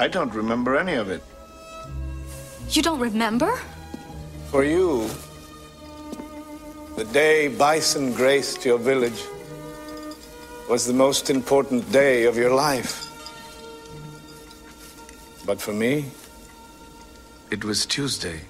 I don't remember any of it. You don't remember? For you, the day bison graced your village was the most important day of your life. But for me, it was Tuesday.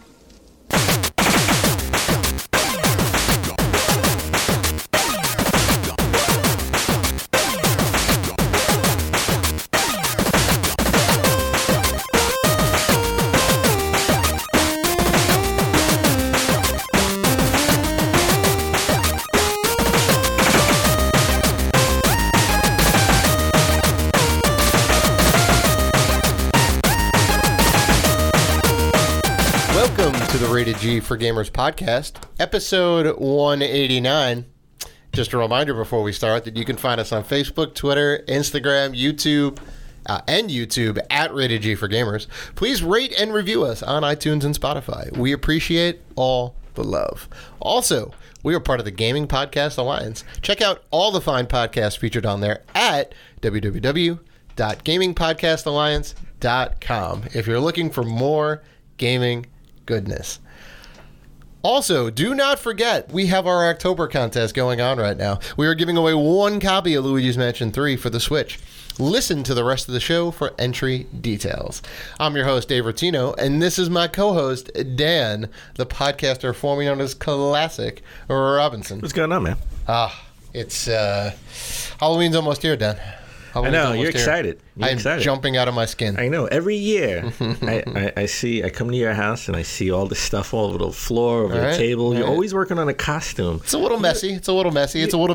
Rated G for Gamers podcast, episode 189. Just a reminder before we start that you can find us on Facebook, Twitter, Instagram, YouTube, at Rated G for Gamers. Please rate and review us on iTunes and Spotify. We appreciate all the love. Also, we are part of the Gaming Podcast Alliance. Check out all the fine podcasts featured on there at www.gamingpodcastalliance.com if you're looking for more gaming goodness. Also, do not forget, we have our October contest going on right now. We are giving away one copy of Luigi's Mansion 3 for the Switch. Listen to the rest of the show for entry details. I'm your host, Dave Rotino, and this is my co-host, Dan, the podcaster formerly known as Classic Robinson. What's going on, man? It's Halloween's almost here, Dan. I know, you're excited. I'm jumping out of my skin. I know. Every year, I come to your house and I see all this stuff all over the floor, over the table. You're always working on a costume. It's a little messy. It's a little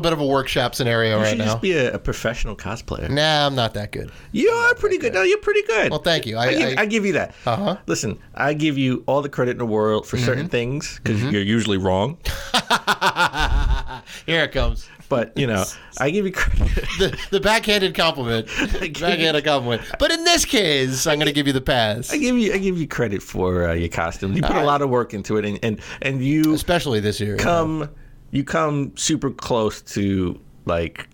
bit of a workship scenario right now. You should just be a professional cosplayer. Nah, I'm not that good. You are pretty good. No, you're pretty good. Well, thank you. I give you that. Uh-huh. Listen, I give you all the credit in the world for certain things because you're usually wrong. Here it comes. But, you know, I give you credit. The backhanded compliment. But in this case, I'm going to give you the pass. I give you credit for your costume. You put a lot of work into it, and you, especially this year, you come super close to like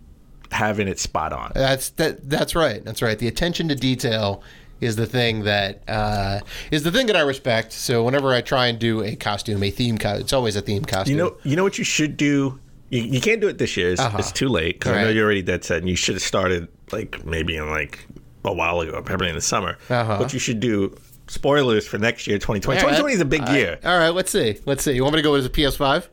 having it spot on. That's right. That's right. The attention to detail is the thing that I respect. So whenever I try and do a costume, a theme costume, it's always a theme costume. You know what you should do. You can't do it this year. It's too late because I know you're already dead set, and you should have started like maybe in like a while ago, probably in the summer. What you should do, spoilers for next year, 2020. 2020 is a big year. All right, let's see. You want me to go as a PS5?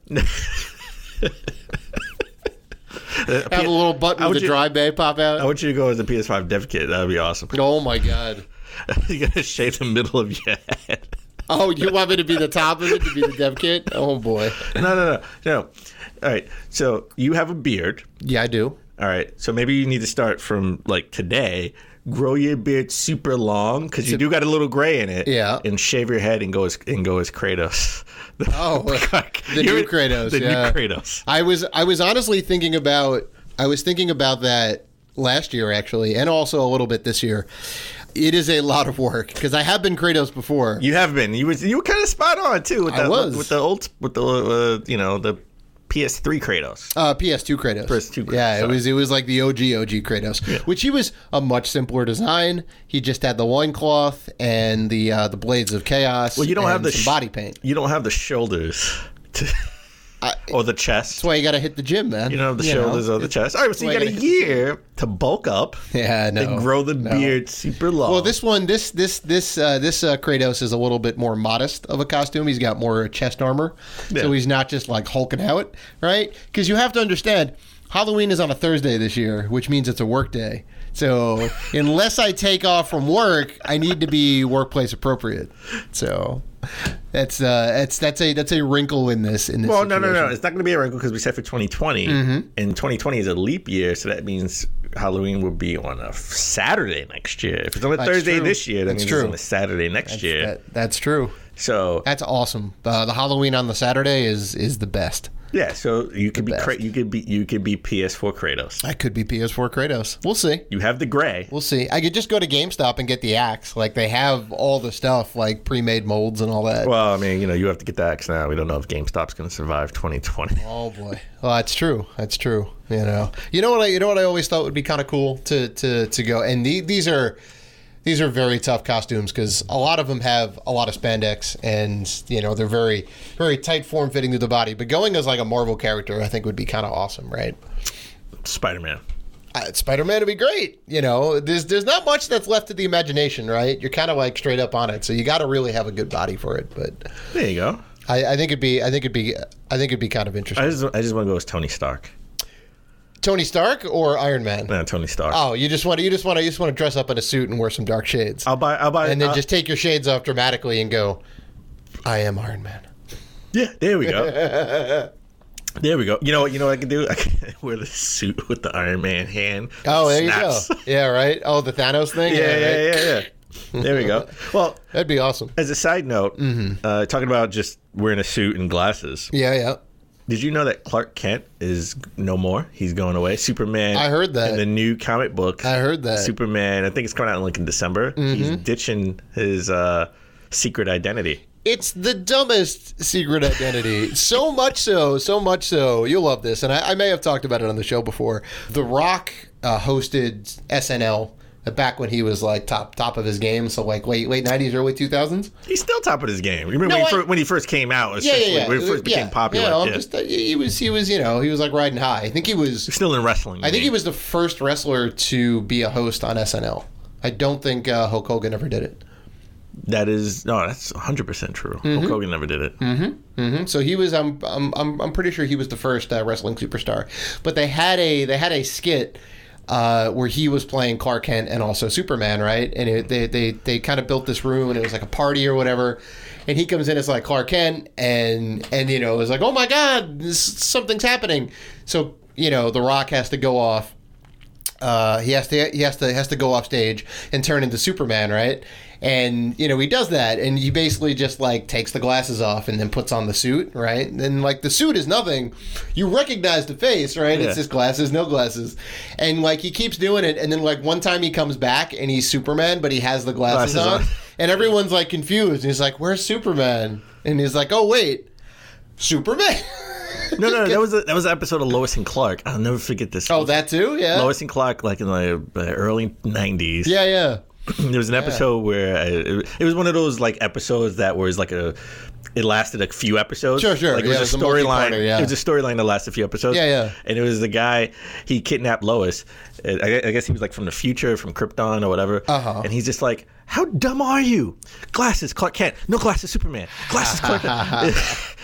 Have a little button with the drive bay pop out? I want you to go as a PS5 dev kit. That would be awesome. Oh, my God. You're going to shave the middle of your head. Oh, you want me to be the top of it, to be the dev kit? Oh, boy. No. All right, so you have a beard. Yeah, I do. All right, so maybe you need to start from like today. Grow your beard super long because you do got a little gray in it. Yeah, and shave your head and go as Kratos. Oh, the new Kratos. The new Kratos. I was honestly thinking about that last year actually, and also a little bit this year. It is a lot of work because I have been Kratos before. You have been. You were kind of spot on too with the PS3 Kratos. PS2 Kratos. PS2 Kratos. Yeah, it was like the OG Kratos, which he was a much simpler design. He just had the loincloth and the blades of chaos. Well, you don't have the body paint. You don't have the shoulders or the chest. That's why you got to hit the gym, man. You don't have the shoulders or the chest. All right, so you got a year to bulk up. Yeah, no. And grow the beard super long. Well, this Kratos is a little bit more modest of a costume. He's got more chest armor, so he's not just like hulking out, right? Because you have to understand, Halloween is on a Thursday this year, which means it's a work day. So unless I take off from work, I need to be workplace appropriate. So that's a wrinkle in this. Well, situation. No. It's not going to be a wrinkle because we said for 2020, and 2020 is a leap year, so that means Halloween will be on a Saturday next year. If it's on a Thursday this year, that means it's on a Saturday next year. That's true. So that's awesome. The Halloween on the Saturday is the best. Yeah, so you could be PS4 Kratos. I could be PS4 Kratos. We'll see. You have the gray. We'll see. I could just go to GameStop and get the axe. Like they have all the stuff, like pre-made molds and all that. Well, I mean, you have to get the axe now. We don't know if GameStop's going to survive 2020. Oh boy. Well, that's true. You know what I always thought would be kind of cool to go. And these are These are very tough costumes because a lot of them have a lot of spandex and, you know, they're very, very tight form fitting to the body. But going as like a Marvel character, I think would be kind of awesome, right? Spider-Man. Spider-Man would be great. You know, there's not much that's left to the imagination, right? You're kind of like straight up on it. So you got to really have a good body for it. But there you go. I think it'd be kind of interesting. I just want to go as Tony Stark. Tony Stark or Iron Man? No, Tony Stark. Oh, you just want to dress up in a suit and wear some dark shades. I'll buy, and then just take your shades off dramatically and go, I am Iron Man. Yeah, there we go. There we go. You know what I can do? I can wear the suit with the Iron Man hand. Oh, there snaps. You go. Yeah, right. Oh, the Thanos thing. Yeah. There we go. Well, that'd be awesome. As a side note, talking about just wearing a suit and glasses. Yeah. Did you know that Clark Kent is no more? He's going away. Superman. I heard that. In the new comic book. I heard that. Superman, I think it's coming out in December. He's ditching his secret identity. It's the dumbest secret identity. So much so. You'll love this. And I may have talked about it on the show before. The Rock hosted SNL back when he was like top of his game, so like late 90s, early 2000s. He's still top of his game. Remember when he first came out? When he first became popular. He was he was like riding high. I think he was still in wrestling. I think he was the first wrestler to be a host on SNL. I don't think Hulk Hogan ever did it. That's 100% true. Hulk Hogan never did it. So he was. I'm pretty sure he was the first wrestling superstar. But they had a skit where he was playing Clark Kent and also Superman, right? And they kind of built this room, and it was like a party or whatever. And he comes in as like Clark Kent, and you know, it was like, oh my God, something's happening. So you know, The Rock has to go off. He has to go off stage and turn into Superman, right? And you know, he does that, and he basically just like takes the glasses off and then puts on the suit, right? And like the suit is nothing. You recognize the face, right? Yeah. It's just glasses, no glasses. And like he keeps doing it, and then like one time he comes back and he's Superman, but he has the glasses on. And everyone's like confused. And he's like, "Where's Superman?" And he's like, "Oh wait, Superman." No. That was an episode of Lois and Clark. I'll never forget this. Oh, that too? Yeah. Lois and Clark, like in the early 90s. Yeah. There was an episode where it was one of those like episodes that was like it lasted a few episodes. Sure. Like it was a storyline. Yeah. It was a storyline that lasted a few episodes. Yeah. And it was the guy, he kidnapped Lois. I guess he was like from the future, from Krypton or whatever. And he's just like, how dumb are you? Glasses, Clark Kent. No glasses, Superman. Glasses, Clark Kent.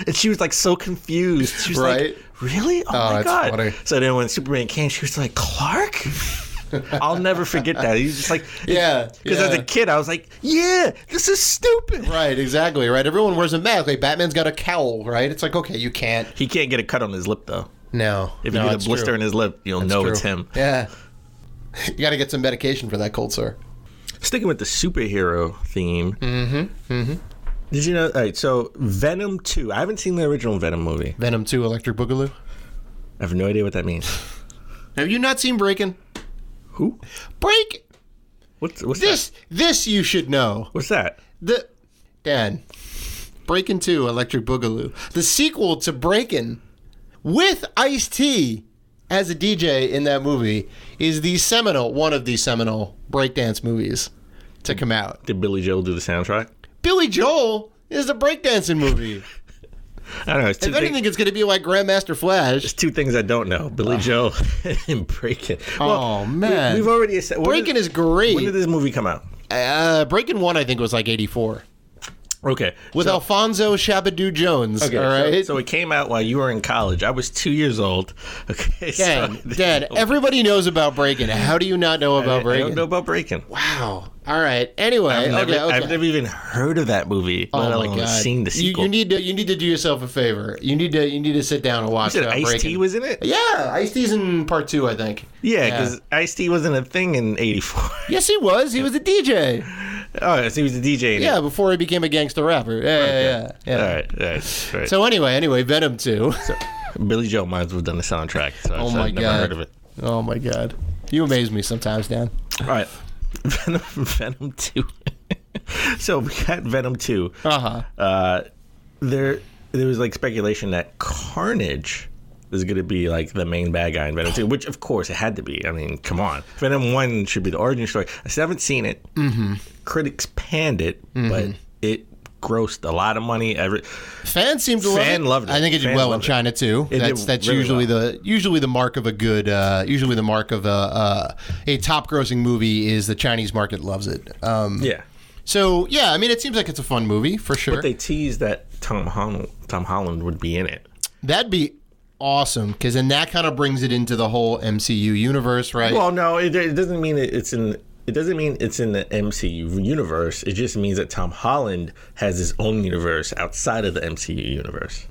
And she was like so confused. She was like, really? Oh my God. Funny. So then when Superman came, she was like, Clark? I'll never forget that. He's just like, because as a kid, I was like, this is stupid. Right, exactly. Right. Everyone wears a mask. Like Batman's got a cowl, right? It's like, okay, you can't. He can't get a cut on his lip, though. No. If you get a blister in his lip, you'll know it's him. Yeah. You got to get some medication for that cold sore. Sticking with the superhero theme. Did you know? All right, so Venom 2. I haven't seen the original Venom movie. Venom 2, Electric Boogaloo? I have no idea what that means. Have you not seen Breakin'? Who? Breakin'. What's this? That? This you should know. What's that? Dan. Breakin' 2, Electric Boogaloo. The sequel to Breakin' with Ice-T as a DJ in that movie is one of the seminal breakdance movies to come out. Did Billy Joel do the soundtrack? Billy Joel is a breakdancing movie. I don't know. If anything, it's going to be like Grandmaster Flash. There's two things I don't know: Billy Joel and Breakin'. Well, man, we've already Breakin' is great. When did this movie come out? Breakin' 1, I think, was like 84. Okay, with Alfonso Shabadoo Jones. Okay, all right. So it came out while you were in college. I was 2 years old. Okay, Dan, everybody knows about Breakin'. How do you not know about Breakin'? I don't know about Breakin'. Wow. All right. Anyway, I've never even heard of that movie. Oh my God! Seen the sequel. You need to do yourself a favor. You need to sit down and watch. You said Ice-T was in it? Yeah, Ice-T's in part 2, I think. Yeah, because Ice-T wasn't a thing in '84. Yes, he was. He was a DJ. Oh, so he was a DJ. Yeah, before he became a gangster rapper. Yeah. All right. So anyway, Venom 2. So, Billy Joel might as well have done the soundtrack. So I've never heard of it. Oh my God, you amaze me sometimes, Dan. All right. Venom 2. So we got Venom 2. There was like speculation that Carnage is going to be like the main bad guy in Venom 2, which of course it had to be. I mean, come on. Venom 1 should be the origin story. I still haven't seen it. Critics panned it, but it grossed a lot of money. Fans seem to love it. Loved it. I think it did well in China too. That's really usually the mark of a good usually the mark of a top grossing movie is the Chinese market loves it. Yeah. So yeah, I mean, it seems like it's a fun movie for sure. But they teased that Tom Holland would be in it. That'd be awesome, because then that kind of brings it into the whole MCU universe, right? Well, no, it doesn't mean it's in. It doesn't mean it's in the MCU universe. It just means that Tom Holland has his own universe outside of the MCU universe.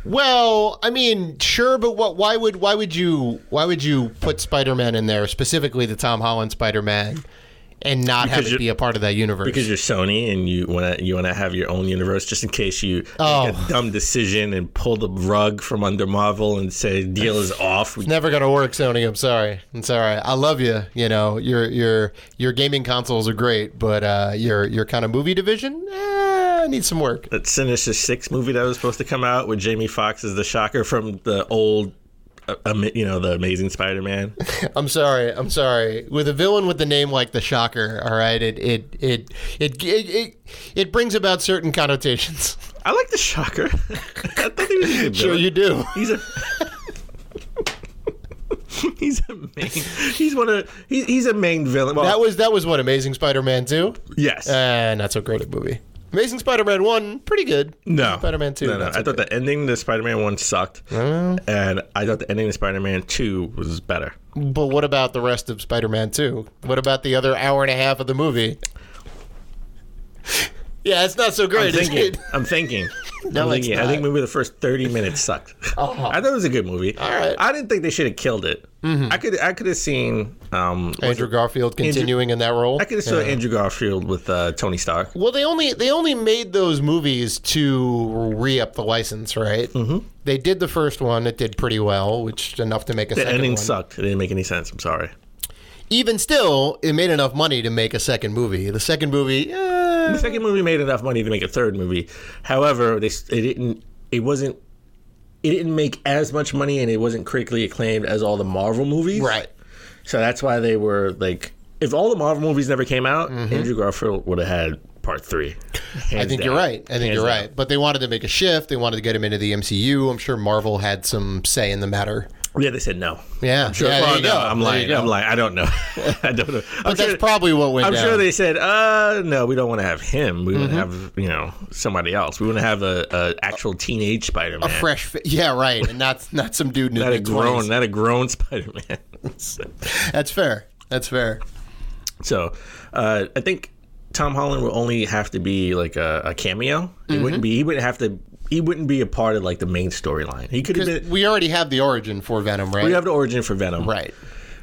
Well, I mean, sure, but why would you put Spider-Man in there, specifically the Tom Holland Spider-Man, and not have it be a part of that universe? Because you're Sony and you wanna have your own universe, just in case you make a dumb decision and pull the rug from under Marvel and say deal is off. It's never gonna work, Sony. I'm sorry. I love you. You know, your gaming consoles are great, but your kind of movie division needs some work. That Sinister Six movie that was supposed to come out with Jamie Foxx as the Shocker from the old. The Amazing Spider-Man. I'm sorry. With a villain with the name like the Shocker, all right, it brings about certain connotations. I like the Shocker. I thought he was a good villain. Sure, you do. He's a main villain. Well, that was what, Amazing Spider-Man 2? Yes. Not so great a movie. Amazing Spider-Man 1, pretty good. No. Spider-Man 2. No. I thought the ending to Spider-Man 1 sucked. And I thought the ending to Spider-Man 2 was better. But what about the rest of Spider-Man 2? What about the other hour and a half of the movie? Yeah, it's not so great, I'm thinking. I think maybe the first 30 minutes sucked. I thought it was a good movie. All right. I didn't think they should have killed it. I could have seen Andrew Garfield continuing in that role. I could have saw Andrew Garfield with Tony Stark. Well, they only made those movies to re-up the license, right? Mm-hmm. They did the first one; it did pretty well, which enough to make a second one. The ending sucked. It didn't make any sense. I'm sorry. Even still, it made enough money to make a second movie. The second movie made enough money to make a third movie. However, it didn't make as much money, and it wasn't critically acclaimed as all the Marvel movies. Right. So that's why they were like, if all the Marvel movies never came out, Andrew Garfield would have had part 3. I think you're right. But they wanted to make a shift. They wanted to get him into the MCU. I'm sure Marvel had some say in the matter. Yeah, they said no. Yeah, I'm sure. yeah, there you go. I'm lying. I don't know. I don't know. But that's probably what went down. I'm sure they said, no, we don't want to have him. We want to have, somebody else. We want to have a actual teenage Spider-Man. A fresh, yeah, right, and not some dude in his mid-20s. Not a grown Spider-Man. That's fair. So, I think Tom Holland will only have to be like a cameo. He wouldn't be a part of like the main storyline. He could have been. We already have the origin for Venom, right? We have the origin for Venom, right?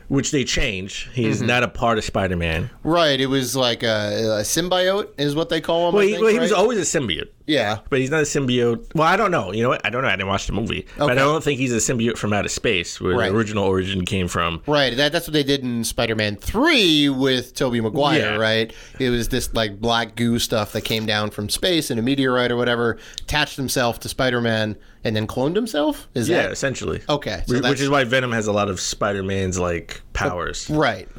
Which they changed. He's not a part of Spider-Man, right? It was like a symbiote, is what they call him. Well, he was always a symbiote. Yeah, but he's not a symbiote. Well, I don't know. You know what? I don't know. I didn't watch the movie, but I don't think he's a symbiote from outer space, where the original origin came from. Right. That's what they did in Spider-Man 3 with Tobey Maguire. Right. It was this like black goo stuff that came down from space in a meteorite or whatever, attached himself to Spider-Man, and then cloned himself. Essentially. Okay. So which is why Venom has a lot of Spider-Man's like powers. Right.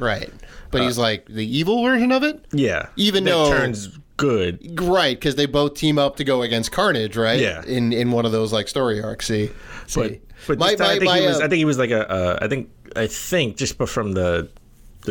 But he's like the evil version of it. Yeah. Even though turns good. Right, because they both team up to go against Carnage, right? Yeah. In one of those like story arcs. See. But I think he was like I think just from the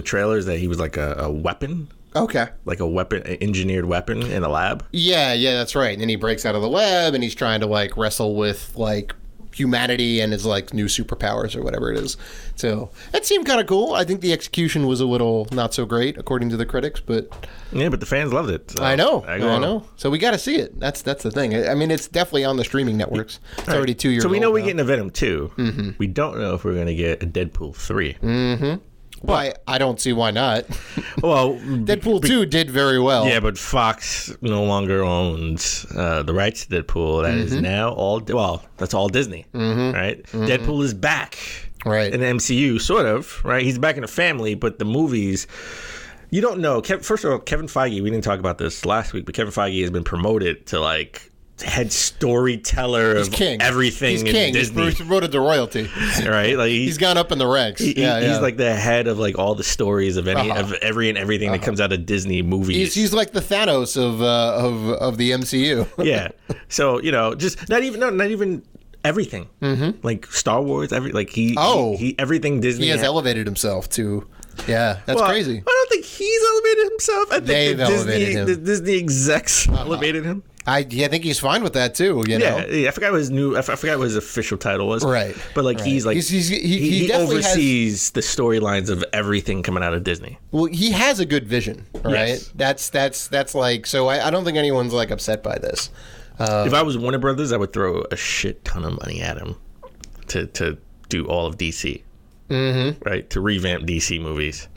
trailers that he was like a weapon. Okay. Like an engineered weapon in a lab. Yeah, that's right. And then he breaks out of the lab and he's trying to like wrestle with like humanity and his like new superpowers or whatever it is. So that seemed kind of cool. I think the execution was a little not so great according to the critics, but but the fans loved it. So I know. So we got to see it. That's the thing. I mean, it's definitely on the streaming networks. It's already 2 years old. So we know we're getting a Venom 2. We don't know if we're going to get a Deadpool 3. Why? I don't see why not. Well, Deadpool 2 did very well. Yeah, but Fox no longer owns the rights to Deadpool. That is now that's all Disney, right? Deadpool is back, right, in the MCU, sort of, right? He's back in the family, but the movies, you don't know. First of all, Kevin Feige. We didn't talk about this last week, but Kevin Feige has been promoted to like head storyteller of everything. He's king. Disney. He's promoted to royalty, right? Like he's gone up in the ranks. He's like the head of like all the stories of every and everything that comes out of Disney movies. He's like the Thanos of the MCU. Yeah. So just not even everything. Mm-hmm. Like Star Wars, he everything Disney. He has elevated himself to. Yeah, that's crazy. I don't think he's elevated himself. I think They've elevated him. The Disney execs elevated him. I think he's fine with that too. You know? Yeah. I forgot what his official title was. Right. But like he's like he oversees the storylines of everything coming out of Disney. Well, he has a good vision, right? Yes. That's like so. I don't think anyone's like upset by this. If I was Warner Brothers, I would throw a shit ton of money at him to do all of DC. Mm-hmm. Right, to revamp DC movies.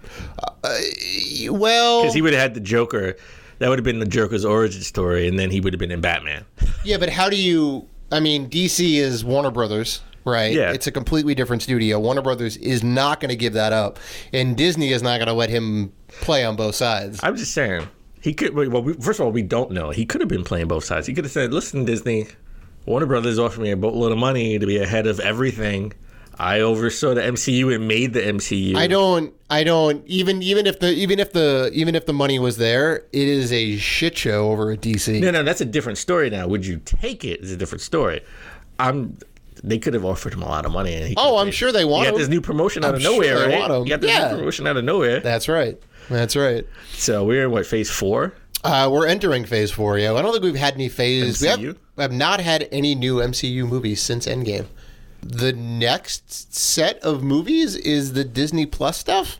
Well, because he would have had the Joker. That would have been the Joker's origin story, and then he would have been in Batman. Yeah, but how do you... I mean, DC is Warner Brothers, right? Yeah. It's a completely different studio. Warner Brothers is not going to give that up, and Disney is not going to let him play on both sides. I'm just saying. He could... Well, first of all, we don't know. He could have been playing both sides. He could have said, listen, Disney, Warner Brothers offered me a boatload of money to be ahead of everything. I oversaw the MCU and made the MCU. I don't even if the money was there, it is a shit show over at DC. No, that's a different story now. Would you take it? Is a different story. They could have offered him a lot of money. And I'm sure they want him. You got this new promotion out of nowhere, right? You got this new promotion out of nowhere. That's right. So we're in phase 4? We're entering phase 4, yeah. I don't think we've had any phase. MCU? We have not had any new MCU movies since Endgame. The next set of movies is the Disney Plus stuff?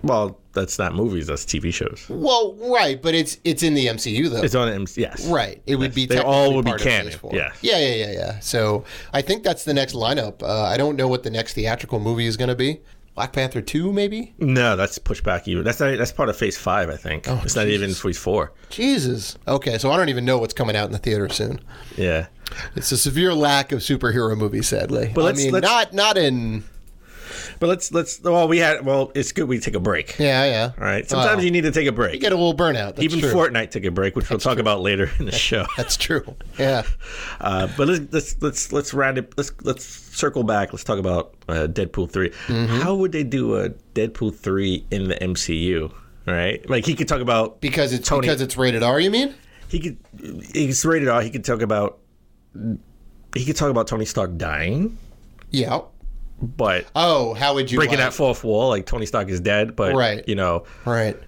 Well, that's not movies, that's TV shows. Well, right, but it's in the MCU, though. It's on the MCU, yes. Right. It would be they all would be canon, yeah. Yeah. So I think that's the next lineup. I don't know what the next theatrical movie is going to be. Black Panther 2, maybe? No, that's pushed back even. That's part of Phase 5, I think. It's not even Phase 4. Jesus. Okay, so I don't even know what's coming out in the theater soon. Yeah. It's a severe lack of superhero movies, sadly. But not in... But it's good we take a break. Yeah. All right. Sometimes you need to take a break. You get a little burnout. That's even true. Fortnite took a break, which we'll talk about later in the show. That's true. Yeah. But let's round it. Let's circle back. Let's talk about Deadpool 3. Mm-hmm. How would they do a Deadpool 3 in the MCU? Right? Like he could talk about because it's rated R. You mean? He's rated R. He could talk about Tony Stark dying. Yeah. But how would you breaking that fourth wall? Like Tony Stark is dead, but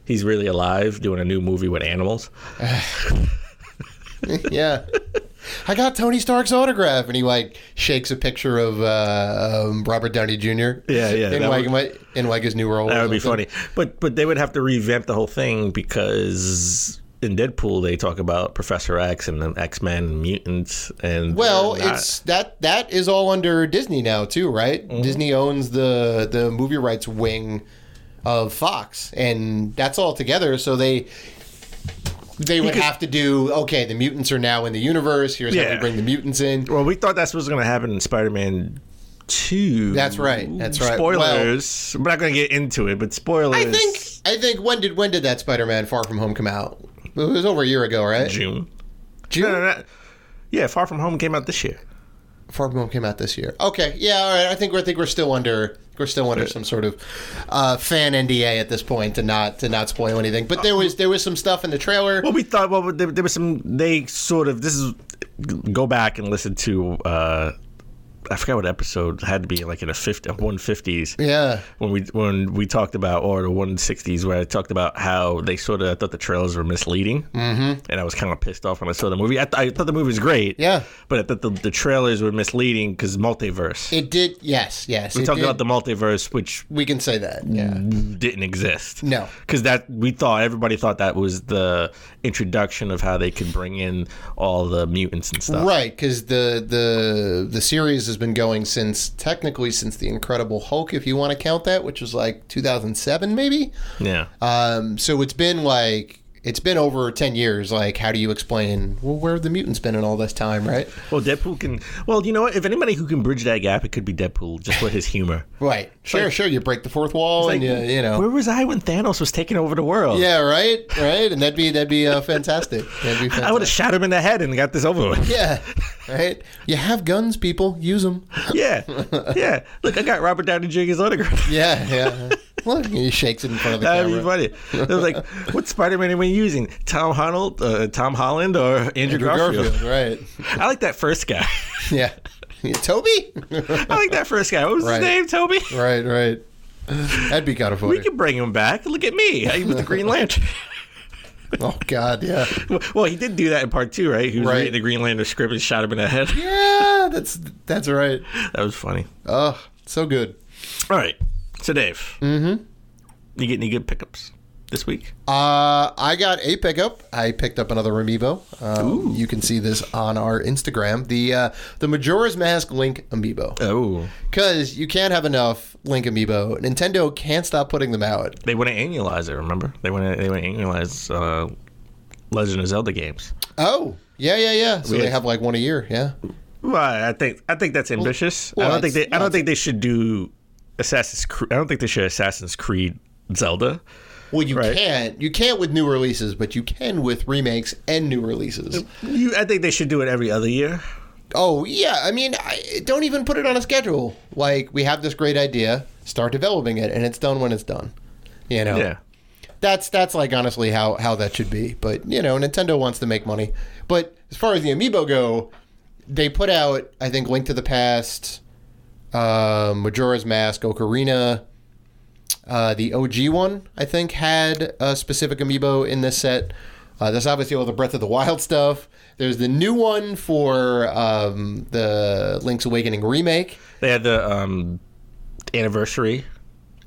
he's really alive, doing a new movie with animals. Yeah, I got Tony Stark's autograph, and he shakes a picture of Robert Downey Jr. Yeah, in his new role. That would be funny, but they would have to revamp the whole thing because in Deadpool they talk about Professor X and the X-Men and mutants and it's that is all under Disney now too, right? Mm-hmm. Disney owns the movie rights wing of Fox, and that's all together. So they would have to do the mutants are now in the universe. Here's how we bring the mutants in. Well, we thought that's what's going to happen in Spider-Man 2. That's right. Spoilers. We're not going to get into it, but spoilers. I think when did that Spider-Man Far From Home come out? It was over a year ago, right? June. No. Yeah, Far From Home came out this year. Far From Home came out this year. Okay, yeah, all right. I think we're still under some sort of fan NDA at this point to not spoil anything. But there was some stuff in the trailer. Well, we thought there was some. They sort of go back and listen to. I forgot what episode had to be like in the 150s. Yeah. When we talked about, or the 160s, where I talked about how they I thought the trailers were misleading. Mm-hmm. And I was kind of pissed off when I saw the movie. I thought the movie was great. Yeah. But I thought the trailers were misleading because multiverse. It did. Yes. We talked about the multiverse, which we can say that. Yeah. Didn't exist. No. Because everybody thought that was the introduction of how they could bring in all the mutants and stuff. Right. Because the series has been going since the Incredible Hulk, if you want to count that, which was like 2007 maybe. Yeah. So it's been it's been over 10 years. Like, how do you explain, well, where have the mutants been in all this time, right? Well, Deadpool can... Well, you know what? If anybody who can bridge that gap, it could be Deadpool, just with his humor. Right. Sure. You break the fourth wall and you know... Where was I when Thanos was taking over the world? Yeah, right? And that'd be fantastic. I would have shot him in the head and got this over with. Yeah, right? You have guns, people. Use them. Yeah. Look, I got Robert Downey Jr.'s autograph. Yeah. Look, he shakes it in front of the camera. That'd be funny. It was like, what Spider-Man are we using? Tom Holland, or Andrew Garfield? Right. I like that first guy. Yeah. Toby? I like that first guy. What was his name? Toby? Right. That'd be kind of funny. We could bring him back. Look at me. I was the Green Lantern. Oh, God, yeah. Well, he did do that in part 2, right? He was reading the Green Lantern script and shot him in the head. Yeah, that's right. That was funny. Oh, so good. All right. So, Dave. Mm-hmm. You get any good pickups this week? I got a pickup. I picked up another amiibo. You can see this on our Instagram. The Majora's Mask Link amiibo. Oh. Because you can't have enough Link amiibo. Nintendo can't stop putting them out. They want to annualize it, remember? They want to annualize Legend of Zelda games. Oh. Yeah. So they have like one a year, yeah. Well, I think that's ambitious. I don't think they should do Assassin's Creed. I don't think they should Assassin's Creed Zelda. Well, you can't. You can't with new releases, but you can with remakes and new releases. I think they should do it every other year. Oh, yeah. I mean, don't even put it on a schedule. Like, we have this great idea, start developing it, and it's done when it's done. You know? Yeah. That's like, honestly, how that should be. But, you know, Nintendo wants to make money. But as far as the amiibo go, they put out, I think, Link to the Past, Majora's Mask, Ocarina. The OG one, I think, had a specific amiibo in this set. There's obviously all the Breath of the Wild stuff. There's the new one for the Link's Awakening remake. They had the anniversary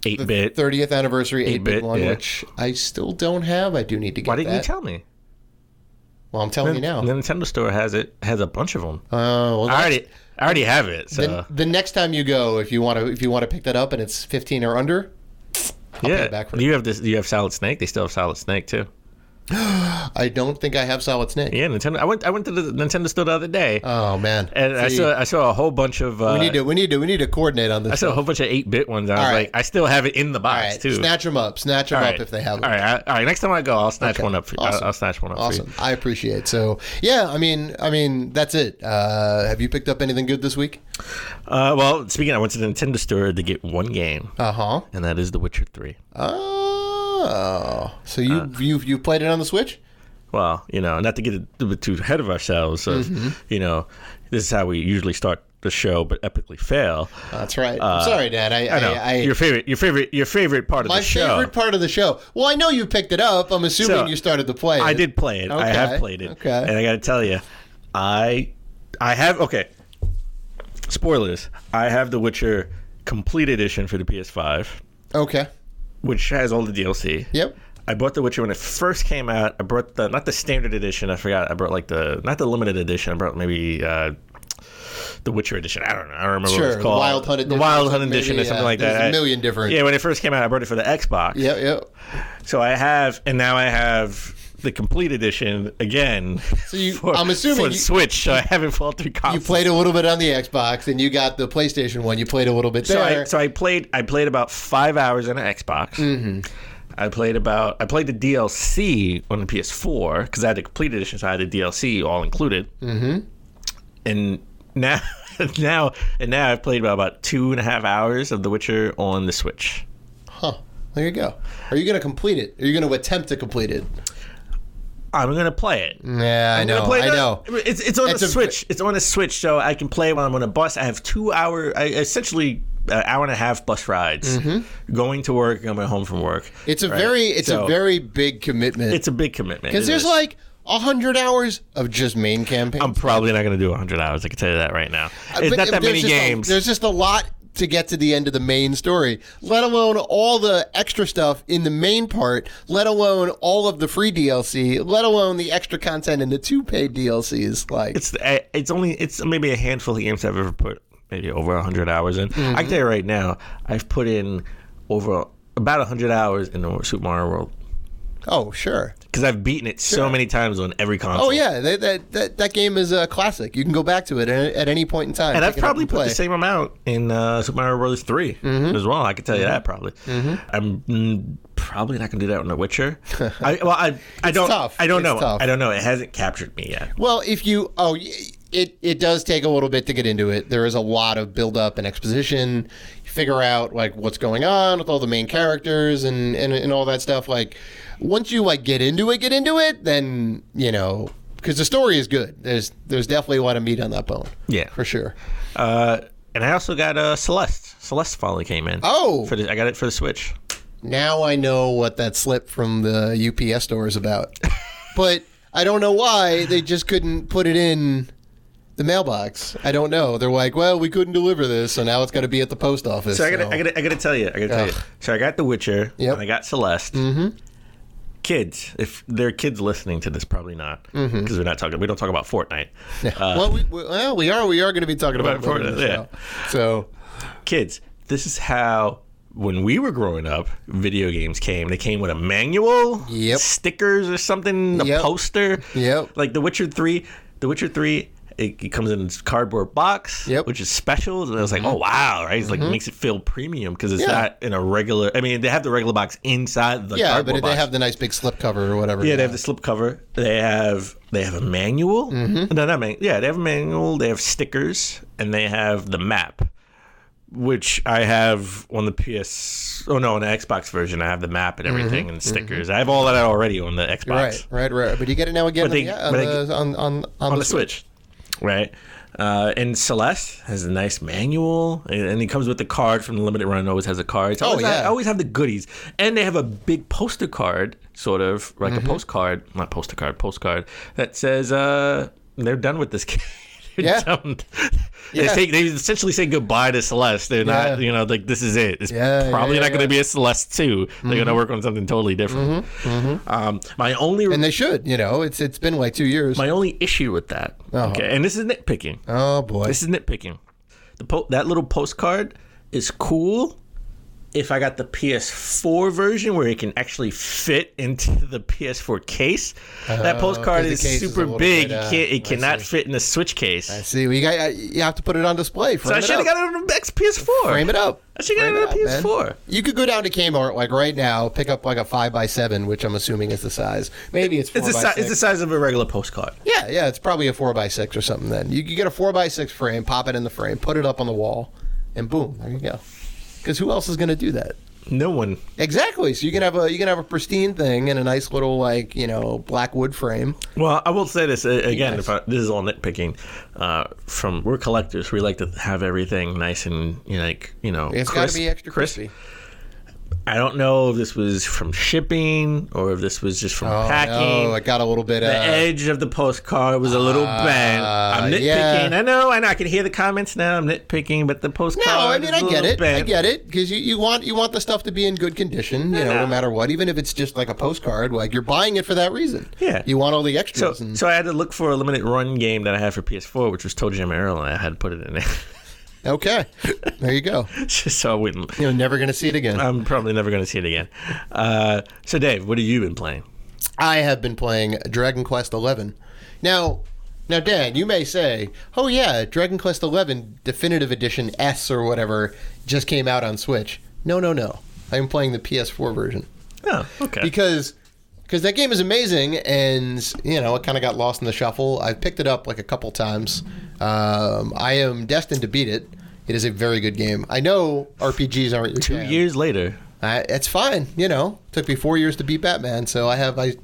8-bit. 30th anniversary 8-bit one, which I still don't have. I do need to get that. Why didn't you tell me? Well, I'm telling you now. The Nintendo store has a bunch of them. Well, I already have it. So the next time you go, if you want to pick that up and it's 15 or under, I'll pay it back for it. Do you have Solid Snake? They still have Solid Snake too. I don't think I have Solid Snake. Yeah, Nintendo. I went to the Nintendo store the other day. Oh man! And I saw a whole bunch of. We need to coordinate on this. I saw a whole bunch of 8-bit ones. I was like, I still have it in the box too. Snatch them up. Snatch them up if they have them. All right. Next time I go, I'll snatch one up. Awesome. I'll snatch one up. Awesome. For you. I appreciate. So yeah, I mean that's it. Have you picked up anything good this week? Well, speaking, I went to the Nintendo store to get one game. And that is The Witcher 3. Oh, so you played it on the Switch? Well, you know, not to get a little bit too ahead of ourselves. You know, this is how we usually start the show, but epically fail. That's right. I'm sorry, Dad. I know. Your favorite part of the show. My favorite part of the show. Well, I know you picked it up. I'm assuming you started to play it. I did play it. Okay. I have played it. Okay. And I got to tell you, I have. Okay. Spoilers. I have The Witcher Complete Edition for the PS5. Okay. Which has all the DLC. Yep. I bought The Witcher when it first came out. I brought not the standard edition. I forgot. I brought not the limited edition. I brought maybe The Witcher edition. I don't know. I don't remember what it's called. The Wild Hunt edition or something like that. There's a million different. Yeah, when it first came out, I brought it for the Xbox. Yep. So I have the complete edition again. So I'm assuming for the Switch. So I haven't fought through consoles. You played a little bit on the Xbox, and you got the PlayStation one. You played a little bit there. So I played about 5 hours on the Xbox. Mm-hmm. I played the DLC on the PS4 because I had the complete edition, so I had the DLC all included. Mm-hmm. And now I've played about 2.5 hours of The Witcher on the Switch. Huh. There you go. Are you going to complete it? Are you going to attempt to complete it? I'm going to play it. Yeah, I know. It's on the Switch. It's on the Switch, so I can play when I'm on a bus. I have 2 hour, essentially an hour and a half bus rides, going to work, coming home from work. It's a very big commitment. It's a big commitment. Because there's like 100 hours of just main campaigns. I'm probably not going to do 100 hours. I can tell you that right now. It's not that many games. There's just a lot to get to the end of the main story, let alone all the extra stuff in the main part, let alone all of the free DLC, let alone the extra content in the 2 paid DLCs. Like it's maybe a handful of games I've ever put maybe over 100 hours in. I can tell you right now, I've put in over about 100 hours in the Super Mario World. Oh, sure. Because I've beaten it so many times on every console. Oh, yeah. That game is a classic. You can go back to it at any point in time. And I've probably put the same amount in Super Mario Bros. 3 as well. I can tell you that probably. I'm probably not going to do that on The Witcher. I don't know. Tough. I don't know. It hasn't captured me yet. Well, if you... It does take a little bit to get into it. There is a lot of build-up and exposition. You figure out, like, what's going on with all the main characters and all that stuff. Like, once you, like, get into it, then, you know... Because the story is good. There's definitely a lot of meat on that bone. Yeah. For sure. And I also got Celeste. Celeste finally came in. Oh! I got it for the Switch. Now I know what that slip from the UPS store is about. But I don't know why they just couldn't put it in... the mailbox. I don't know. They're like, well, we couldn't deliver this, so now it's got to be at the post office. So I gotta tell you. So I got The Witcher. Yep. And I got Celeste. Mm-hmm. Kids, if there are kids listening to this, probably not, because we don't talk about Fortnite. Well, we are going to be talking about Fortnite. Yeah. So, kids, this is how. When we were growing up, video games came. They came with a manual, stickers or something, a poster. Yep. Like The Witcher 3. The Witcher 3. It comes in a cardboard box, which is special. And I was like, oh, wow, right? It's like makes it feel premium because it's not in a regular... I mean, they have the regular box inside the cardboard box. But they have the nice big slip cover or whatever. Yeah, they have the slip cover. They have a manual. Mm-hmm. No, not manual. Yeah, they have a manual. They have stickers. And they have the map, which I have on the PS... Oh, no, on the Xbox version. I have the map and everything and stickers. I have all that already on the Xbox. Right. But you get it now again on the Switch. Right. And Celeste has a nice manual, and he comes with the card from the limited run. Always has a card. I always have the goodies, and they have a big poster card, sort of like a postcard that says they're done with this game. They essentially say goodbye to Celeste. They're not, like this is it. It's probably not going to be a Celeste 2. They're going to work on something totally different. My only and they should. It's been like 2 years. My only issue with that, okay, and this is nitpicking. Oh boy, this is nitpicking. That little postcard is cool. If I got the PS4 version where it can actually fit into the PS4 case, that postcard is super big. It cannot fit in the Switch case. I see. Well, you have to put it on display. So I should have got it on the PS4. Frame it up. I should have got it on the PS4. Man. You could go down to Kmart like right now, pick up like a 5x7, which I'm assuming is the size. Maybe it's 4x6. It's the size of a regular postcard. Yeah. It's probably a 4x6 or something. Then you could get a 4x6 frame, pop it in the frame, put it up on the wall, and boom, there you go. Because who else is going to do that? No one. Exactly. So you can have a pristine thing and a nice little black wood frame. Well, I will say this again. Nice. This is all nitpicking. We're collectors. We like to have everything nice and it's got to be extra crispy. I don't know if this was from shipping or if this was just from packing. No, it got a little bit. The edge of the postcard was a little bent. I'm nitpicking. Yeah. I know. I can hear the comments now. I'm nitpicking, but the postcard. No, I mean I get it because you want the stuff to be in good condition. No matter what, even if it's just like a postcard, like you're buying it for that reason. Yeah, you want all the extras. So I had to look for a limited run game that I had for PS4, which was Toe Jam Earl, and I had to put it in there. Okay, there you go. So I wouldn't. You're never going to see it again. I'm probably never going to see it again. So Dave, what have you been playing? I have been playing Dragon Quest XI. Now, Dan, you may say, "Oh yeah, Dragon Quest XI Definitive Edition S or whatever just came out on Switch." No. I'm playing the PS4 version. Oh, okay. Because that game is amazing, and it kind of got lost in the shuffle. I've picked it up like a couple times. I am destined to beat it. It is a very good game. I know RPGs aren't your 2 years later. It's fine. Took me 4 years to beat Batman, so I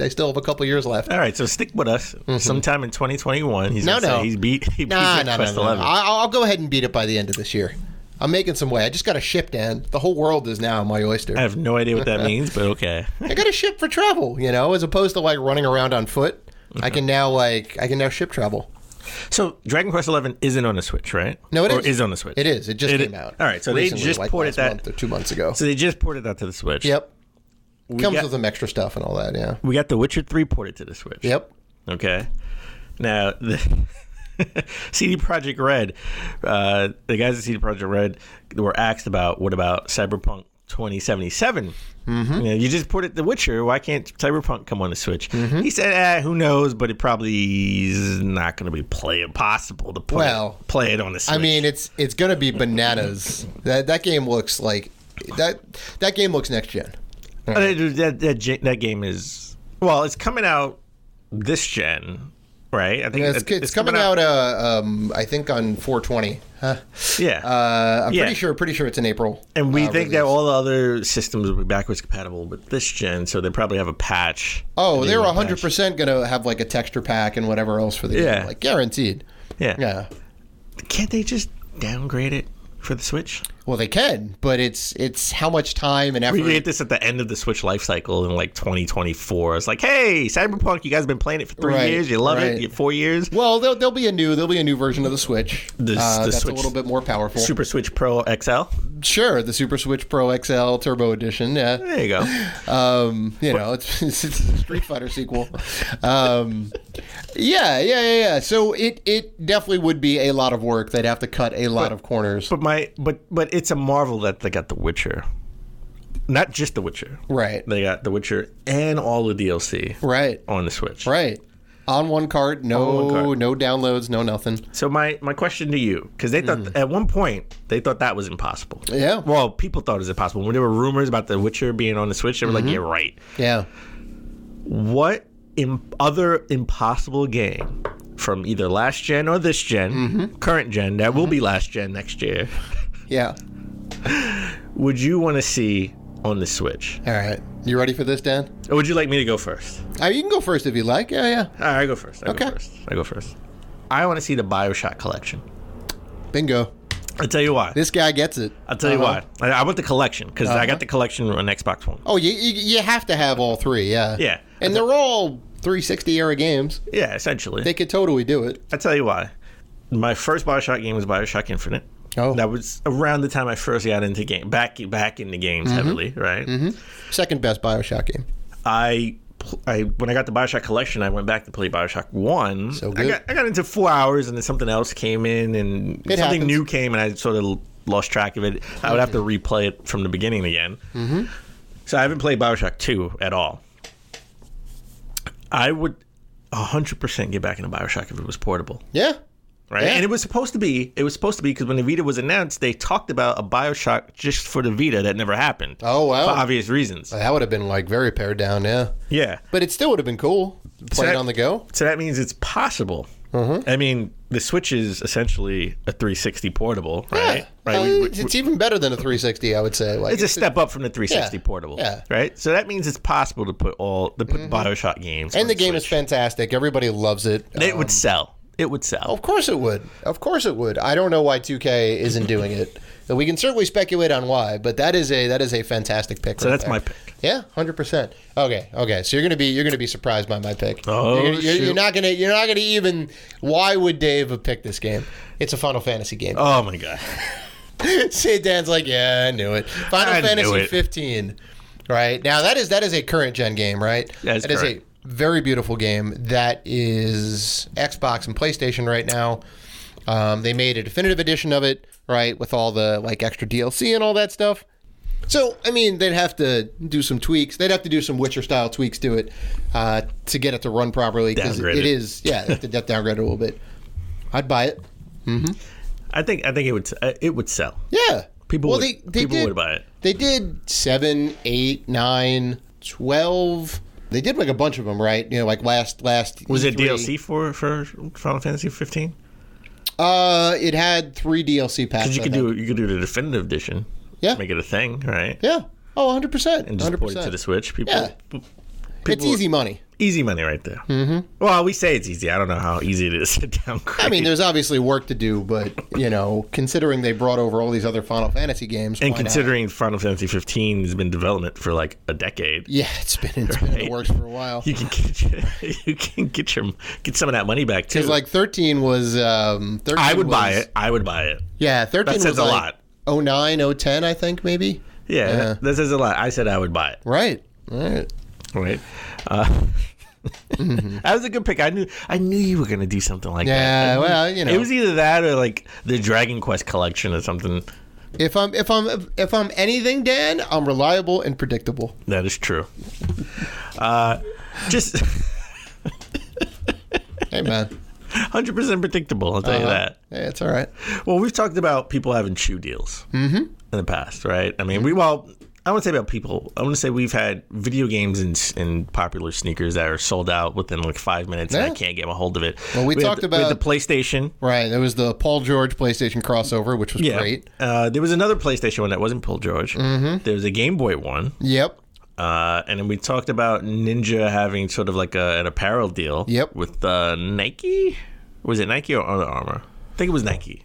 still have a couple years left. All right, so stick with us. Sometime in 2021, he's going to say he beat Quest 11. I'll go ahead and beat it by the end of this year. I'm making some way. I just got a ship, Dan. The whole world is now my oyster. I have no idea what that means, but okay. I got a ship for travel, as opposed to like running around on foot. Okay. I can now ship travel. So Dragon Quest XI isn't on the Switch, right? No, it is. Or is on the Switch. It is. It just came out. All right, so recently, they just ported that month or 2 months ago. So they just ported that to the Switch. Yep. Comes with some extra stuff and all that. Yeah. We got The Witcher 3 ported to the Switch. Yep. Okay. Now CD Projekt Red, the guys at CD Projekt Red were asked about what about Cyberpunk 2077. You just put it The Witcher. Why can't Cyberpunk come on the Switch? He said, who knows, but it probably is not going to be possible to play it on the Switch. I mean, it's going to be bananas. That game looks like that game looks next gen. That game is, well, it's coming out this gen, right? I think it's coming out. I think on 420. Yeah, I'm pretty sure it's in April. And we think that all the other systems will be backwards compatible with this gen, so they probably have a patch. Oh, they're 100% going to have like a texture pack and whatever else for the game, like guaranteed. Yeah. Can't they just downgrade it for the Switch? Well, they can, but it's how much time and effort. We get this at the end of the Switch life cycle in like 2024. It's like, hey, Cyberpunk, you guys have been playing it for 3 years. You love it. 4 years. Well, there'll be a new version of the Switch. That's Switch, a little bit more powerful. Super Switch Pro XL. Sure, the Super Switch Pro XL Turbo Edition. Yeah, there you go. It's a Street Fighter sequel. Yeah. So it definitely would be a lot of work. They'd have to cut a lot of corners. But it's a marvel that they got The Witcher. Not just The Witcher. Right. They got The Witcher and all the DLC. Right. On the Switch. Right. On one cart, no downloads, no nothing. So my question to you, because they thought at one point they thought that was impossible. Yeah. Well, people thought it was impossible. When there were rumors about The Witcher being on the Switch, they were like, "Yeah, right." Yeah. What other impossible game from either last gen or this gen, current gen, that will be last gen next year? Yeah. Would you want to see on the Switch? All right. You ready for this, Dan? Or would you like me to go first? You can go first if you like. Yeah. All right, I go first. I go first. I want to see the BioShock collection. Bingo. I'll tell you why. This guy gets it. I'll tell you why. I want the collection because I got the collection on Xbox One. Oh, you have to have all three, yeah. Yeah. And they're all 360 era games. Yeah, essentially. They could totally do it. I'll tell you why. My first BioShock game was BioShock Infinite. Oh. That was around the time I first got into back into games heavily, right? Second best BioShock game. When I got the BioShock collection, I went back to play BioShock 1. So good. I got into 4 hours, and then something else came in, and something new came, and I sort of lost track of it. I would have to replay it from the beginning again. So I haven't played BioShock 2 at all. I would 100% get back into BioShock if it was portable. Yeah. Right? Yeah. And it was supposed to be because when the Vita was announced, they talked about a BioShock just for the Vita that never happened. Oh, wow. For obvious reasons. That would have been like very pared down, yeah. Yeah. But it still would have been cool. Play it on the go. So that means it's possible. I mean, the Switch is essentially a 360 portable, right? Yeah. Right. It's even better than a 360, I would say. Like, it's a step up from the 360 portable, right? So that means it's possible to put BioShock games and on the game Switch. is fantastic. Everybody loves it. It would sell. It would sell. Of course it would. I don't know why 2K isn't doing it. We can certainly speculate on why, but that is a fantastic pick. So that's my pick. Yeah, 100%. Okay. So you're gonna be surprised by my pick. Oh, you're not gonna even. Why would Dave have picked this game? It's a Final Fantasy game. Oh my god. See, Dan's like, yeah, I knew it. Final Fantasy 15. Right now, that is a current gen game, right? That is a very beautiful game that is Xbox and PlayStation right now. They made a definitive edition of it, right, with all the like extra DLC and all that stuff. So, I mean, they'd have to do some tweaks. They'd have to do some Witcher-style tweaks to it to get it to run properly. Because it is, they have to downgrade it a little bit. I'd buy it. I think it would sell. Yeah. People would buy it. They did 7, 8, 9, 12. They did like a bunch of them, right? You know, like last. Was E3. it DLC for Final Fantasy 15? It had 3 DLC packs. Because you could do the definitive edition. Yeah. Make it a thing, right? Yeah. Oh, 100%. And just 100%. Port it to the Switch. People, it's easy money. Easy money right there. Well, we say it's easy. I don't know how easy it is to downgrade. I mean, there's obviously work to do, but, considering they brought over all these other Final Fantasy games. And considering Final Fantasy 15 has been in development for like a decade. Yeah, it's been in the works for a while. You can get some of that money back, too. Because like 13 was... 13 I would buy it. Yeah, 13 that says was a like lot. 09, 010, I think, maybe. Yeah, that says a lot. I said I would buy it. Right. That was a good pick. I knew you were going to do something like that. Yeah, well, It was either that or like the Dragon Quest collection or something. If I'm anything, Dan, I'm reliable and predictable. That is true. Just hey, man. 100% predictable, I'll tell you that. Yeah, it's all right. Well, we've talked about people having shoe deals in the past, right? I mean, I want to say about people. I want to say we've had video games and popular sneakers that are sold out within like 5 minutes, and I can't get a hold of it. Well, we talked about the PlayStation. Right. There was the Paul George PlayStation crossover, which was great. There was another PlayStation one that wasn't Paul George. There was a Game Boy one. Yep. And then we talked about Ninja having sort of like an apparel deal. Yep. With Nike. Was it Nike or Under Armour? I think it was Nike.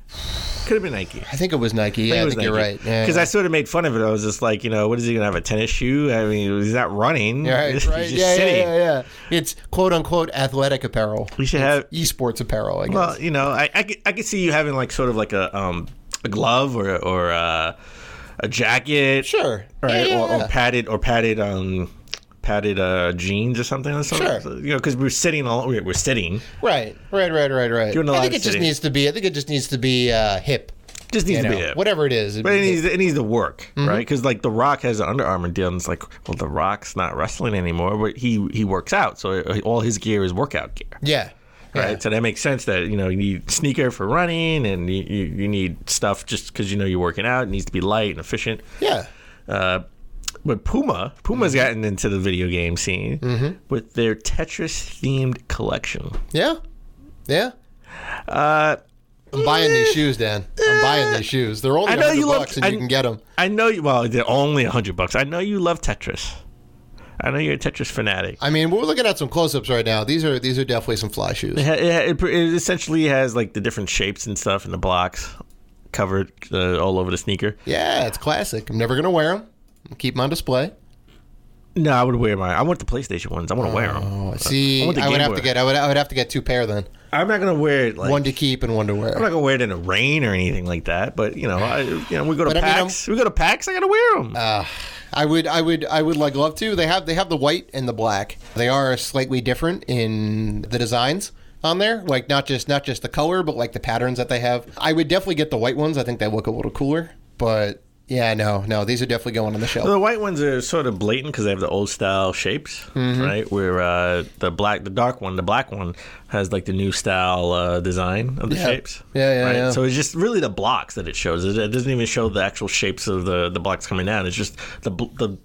Could have been Nike. I think it was Nike. Yeah, I think you're right. Because I sort of made fun of it. I was just like, what is he going to have, a tennis shoe? I mean, he's not running. Right, He's right. just sitting. Yeah. It's quote-unquote athletic apparel. We should have esports apparel, I guess. Well, I could see you having like sort of like a glove or a jacket. Sure. Right. Yeah. Or padded jeans or something. Sure. So, because we're sitting. Right. Doing a lot I think of it just sitting. needs to be. I think it just needs to be hip. Just needs to be hip. Whatever it is. But it needs to work, right? Because like The Rock has an Under Armour deal, and it's like, well, The Rock's not wrestling anymore, but he works out, so all his gear is workout gear. Yeah. Right, Yeah. so that makes sense that you need sneaker for running, and you need stuff just because you're working out. It needs to be light and efficient. Yeah. But Puma's gotten into the video game scene with their Tetris themed collection. Yeah. I'm buying these shoes, Dan. I'm buying these shoes. They're only $100 and you can get them. I know you. Well, they're only $100. I know you love Tetris. I know you're a Tetris fanatic. I mean, we're looking at some close-ups right now. These are definitely some fly shoes. It essentially has like the different shapes and stuff and the blocks covered all over the sneaker. Yeah, it's classic. I'm never gonna wear them. I'll keep them on display. No, I would wear mine. I want the PlayStation ones. I want to wear them. Oh, see, I would have to get two pair then. I'm not gonna wear it. One to keep and one to wear. I'm not gonna wear it in the rain or anything like that. But we go to PAX. We go to PAX. I gotta wear them. I would like love to. They have the white and the black. They are slightly different in the designs on there. Like not just the color, but like the patterns that they have. I would definitely get the white ones. I think they look a little cooler. But yeah, no, these are definitely going on the shelf. The white ones are sort of blatant because they have the old style shapes, right? Where the black one has like the new style design of the shapes. Yeah. So it's just really the blocks that it shows. It doesn't even show the actual shapes of the blocks coming down. It's just the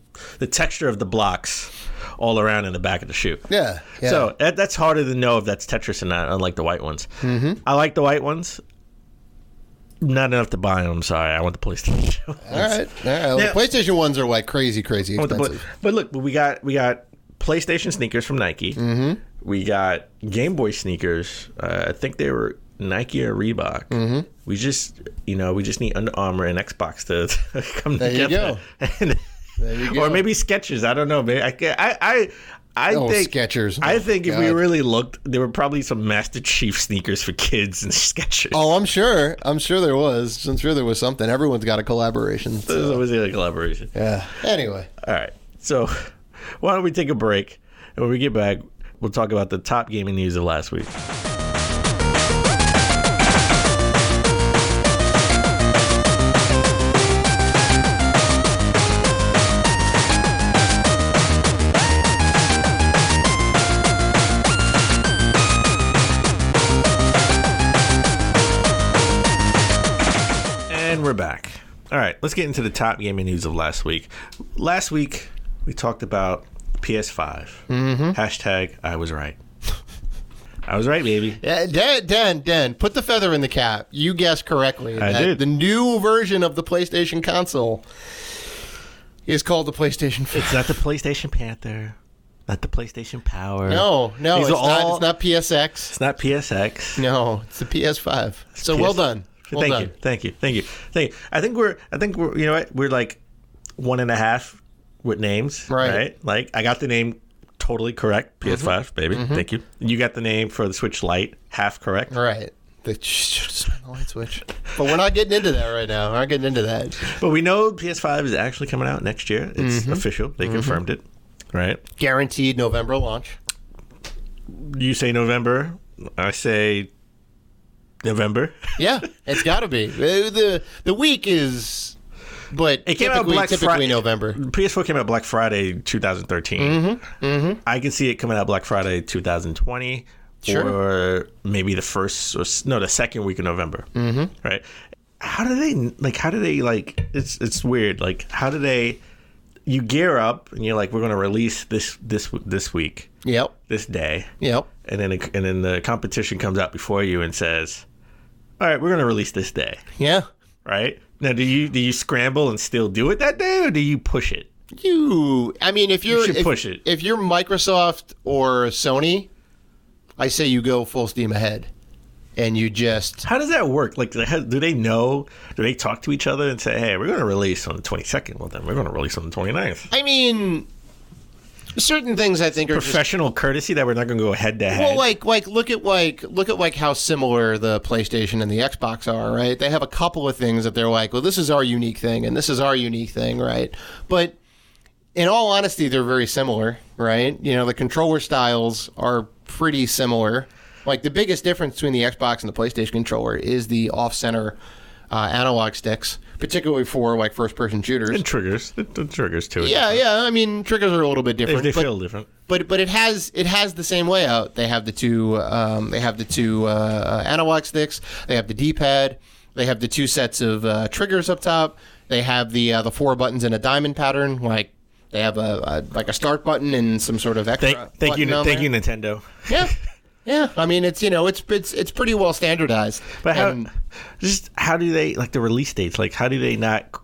texture of the blocks all around in the back of the shoe. Yeah. So that's harder to know if that's Tetris or not, unlike the white ones. I like the white ones. Not enough to buy them. Sorry, I want the PlayStation. All right. Well, the PlayStation ones are like crazy expensive. But look, we got PlayStation sneakers from Nike. We got Game Boy sneakers. I think they were Nike or Reebok. We just need Under Armour and Xbox to come together. There you go. Or maybe Skechers. I don't know. Maybe I think Skechers. I think if we really looked, there were probably some Master Chief sneakers for kids and Skechers. Oh, I'm sure there was. I'm sure there was something. Everyone's got a collaboration. So. There's always a collaboration. Yeah. Anyway. All right. So why don't we take a break, and when we get back, we'll talk about the top gaming news of last week. We're back. All right, let's get into the top gaming news of last week. Last week, we talked about PS5. Hashtag I was right. I was right, baby. Dan, put the feather in the cap. You guessed correctly. I did. The new version of the PlayStation console is called the PlayStation 5. It's not the PlayStation Panther. Not the PlayStation Power. No, it's not PSX. It's not PSX. No, it's the PS5. So well done. Thank you. I think we're you know what? We're like 1.5 with names, right? Like I got the name totally correct, PS5, baby. Thank you. You got the name for the Switch Lite half correct, right? The light switch. But we're not getting into that right now. We're not getting into that. But we know PS5 is actually coming out next year. It's official. They confirmed it, right? Guaranteed November launch. You say November. I say November. Yeah, it's got to be. The week is but it came out typically November. PS4 came out Black Friday 2013. I can see it coming out Black Friday 2020, or maybe the second week of November. Right? How do they like? It's weird. Like, how do they? You gear up and you're like, we're going to release this week. Yep. This day. Yep. And then the competition comes out before you and says, all right, we're going to release this day. Yeah. Right? Now, do you scramble and still do it that day, or do you push it? I mean, if you're push it. If you're Microsoft or Sony, I say you go full steam ahead. And you just... How does that work? Like, do they know? Do they talk to each other and say, hey, we're going to release on the 22nd? Well, then we're going to release on the 29th. I mean, certain things I think are professional courtesy that we're not going to go head to head. Well, look at how similar the PlayStation and the Xbox are, right? They have a couple of things that they're like, well, this is our unique thing, and this is our unique thing, right? But in all honesty, they're very similar, right? You know, the controller styles are pretty similar. Like, the biggest difference between the Xbox and the PlayStation controller is the off-center analog sticks, particularly for, like, first-person shooters. And triggers. The triggers, too. Yeah. I mean, triggers are a little bit different. They feel different. But it has the same layout. They have the two analog sticks. They have the D-pad. They have the two sets of triggers up top. They have the 4 buttons in a diamond pattern. Like, they have a start button and some sort of extra. Thank you, Nintendo. Yeah. Yeah, I mean, it's pretty well standardized. But how do they, like, the release dates? Like, how do they not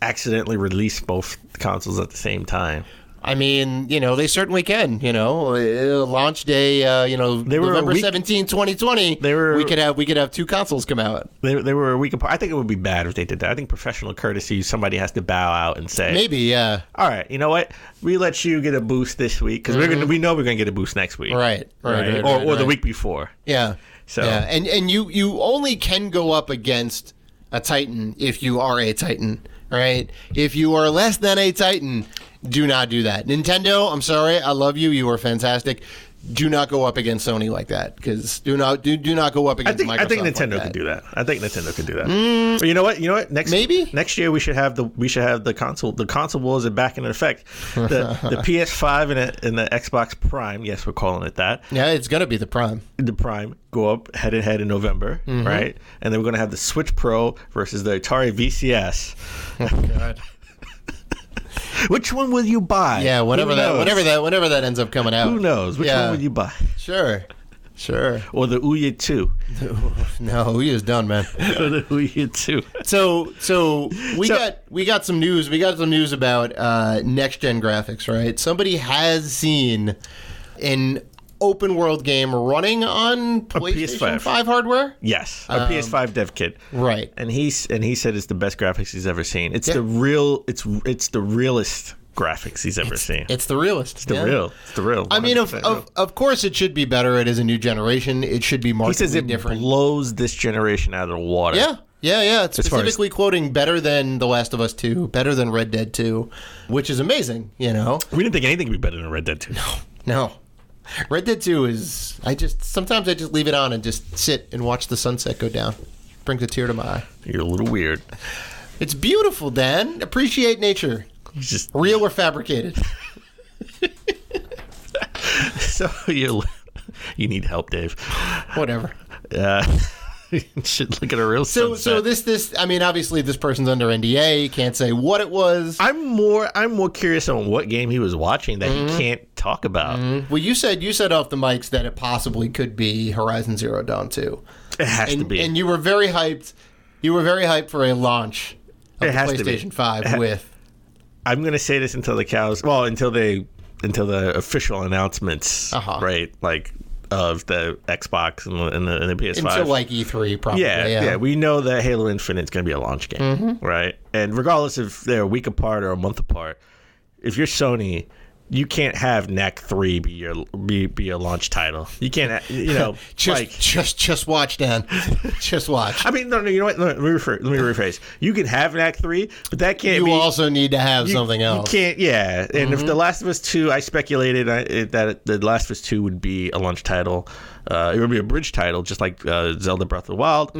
accidentally release both consoles at the same time? I mean, they certainly can. Launch day, November 17, 2020. We could have two consoles come out. They were a week apart. I think it would be bad if they did that. I think professional courtesy, somebody has to bow out and say, maybe, yeah. All right, you know what? We let you get a boost this week because we know we're gonna get a boost next week, right? Or the week before. Yeah. So and you only can go up against a Titan if you are a Titan, right? If you are less than a Titan, do not do that. Nintendo, I'm sorry. I love you. You are fantastic. Do not go up against Sony like that, because do not go up against Microsoft. I think Nintendo could do that. But you know what? Next year we should have the console. The console wars are back in effect. The PS5 and the Xbox Prime. Yes, we're calling it that. Yeah, it's gonna be the Prime. The Prime go up head to head in November, right? And then we're gonna have the Switch Pro versus the Atari VCS. Oh God. Which one will you buy? Yeah, whenever that ends up coming out. Who knows? Which one will you buy? Sure. Or the Ouya 2. No, Ouya's done, man. Or the Ouya 2. So we got some news. We got some news about next gen graphics, right? Somebody has seen an open world game running on PlayStation 5 hardware. Yes, a PS5 dev kit. Right, and he said it's the best graphics he's ever seen. It's the realest graphics he's ever seen. It's the realest. It's the real. I mean, of course, it should be better. It is a new generation. It should be markedly different. He says it blows this generation out of the water. Yeah. It's specifically quoting better than The Last of Us 2, better than Red Dead 2, which is amazing. We didn't think anything would be better than Red Dead 2. No. Red Dead 2 is... Sometimes I just leave it on and just sit and watch the sunset go down. Brings a tear to my eye. You're a little weird. It's beautiful, Dan. Appreciate nature. Just real or fabricated. So you need help, Dave. Whatever. You should look at a real sunset. So this I mean, obviously this person's under NDA. Can't say what it was. I'm more curious on what game he was watching that he can't talk about. Well, you said off the mics that it possibly could be Horizon Zero Dawn 2. It has to be. And you were very hyped. You were very hyped for a launch of the PlayStation 5 with. I'm going to say this until the cows. Well, until the official announcements, right? Like. Of the Xbox and the PS5 until like E3 probably. Yeah. We know that Halo Infinite is going to be a launch game, right? And regardless if they're a week apart or a month apart, if you're Sony, you can't have NAC 3 be your launch title. You can't, just watch, Dan. Just watch. I mean, no. You know what? Let me rephrase. You can have NAC 3, but that can't. You also need to have something else. You can't. Yeah. And if The Last of Us 2, I speculated that The Last of Us 2 would be a launch title. It would be a bridge title, just like Zelda Breath of the Wild.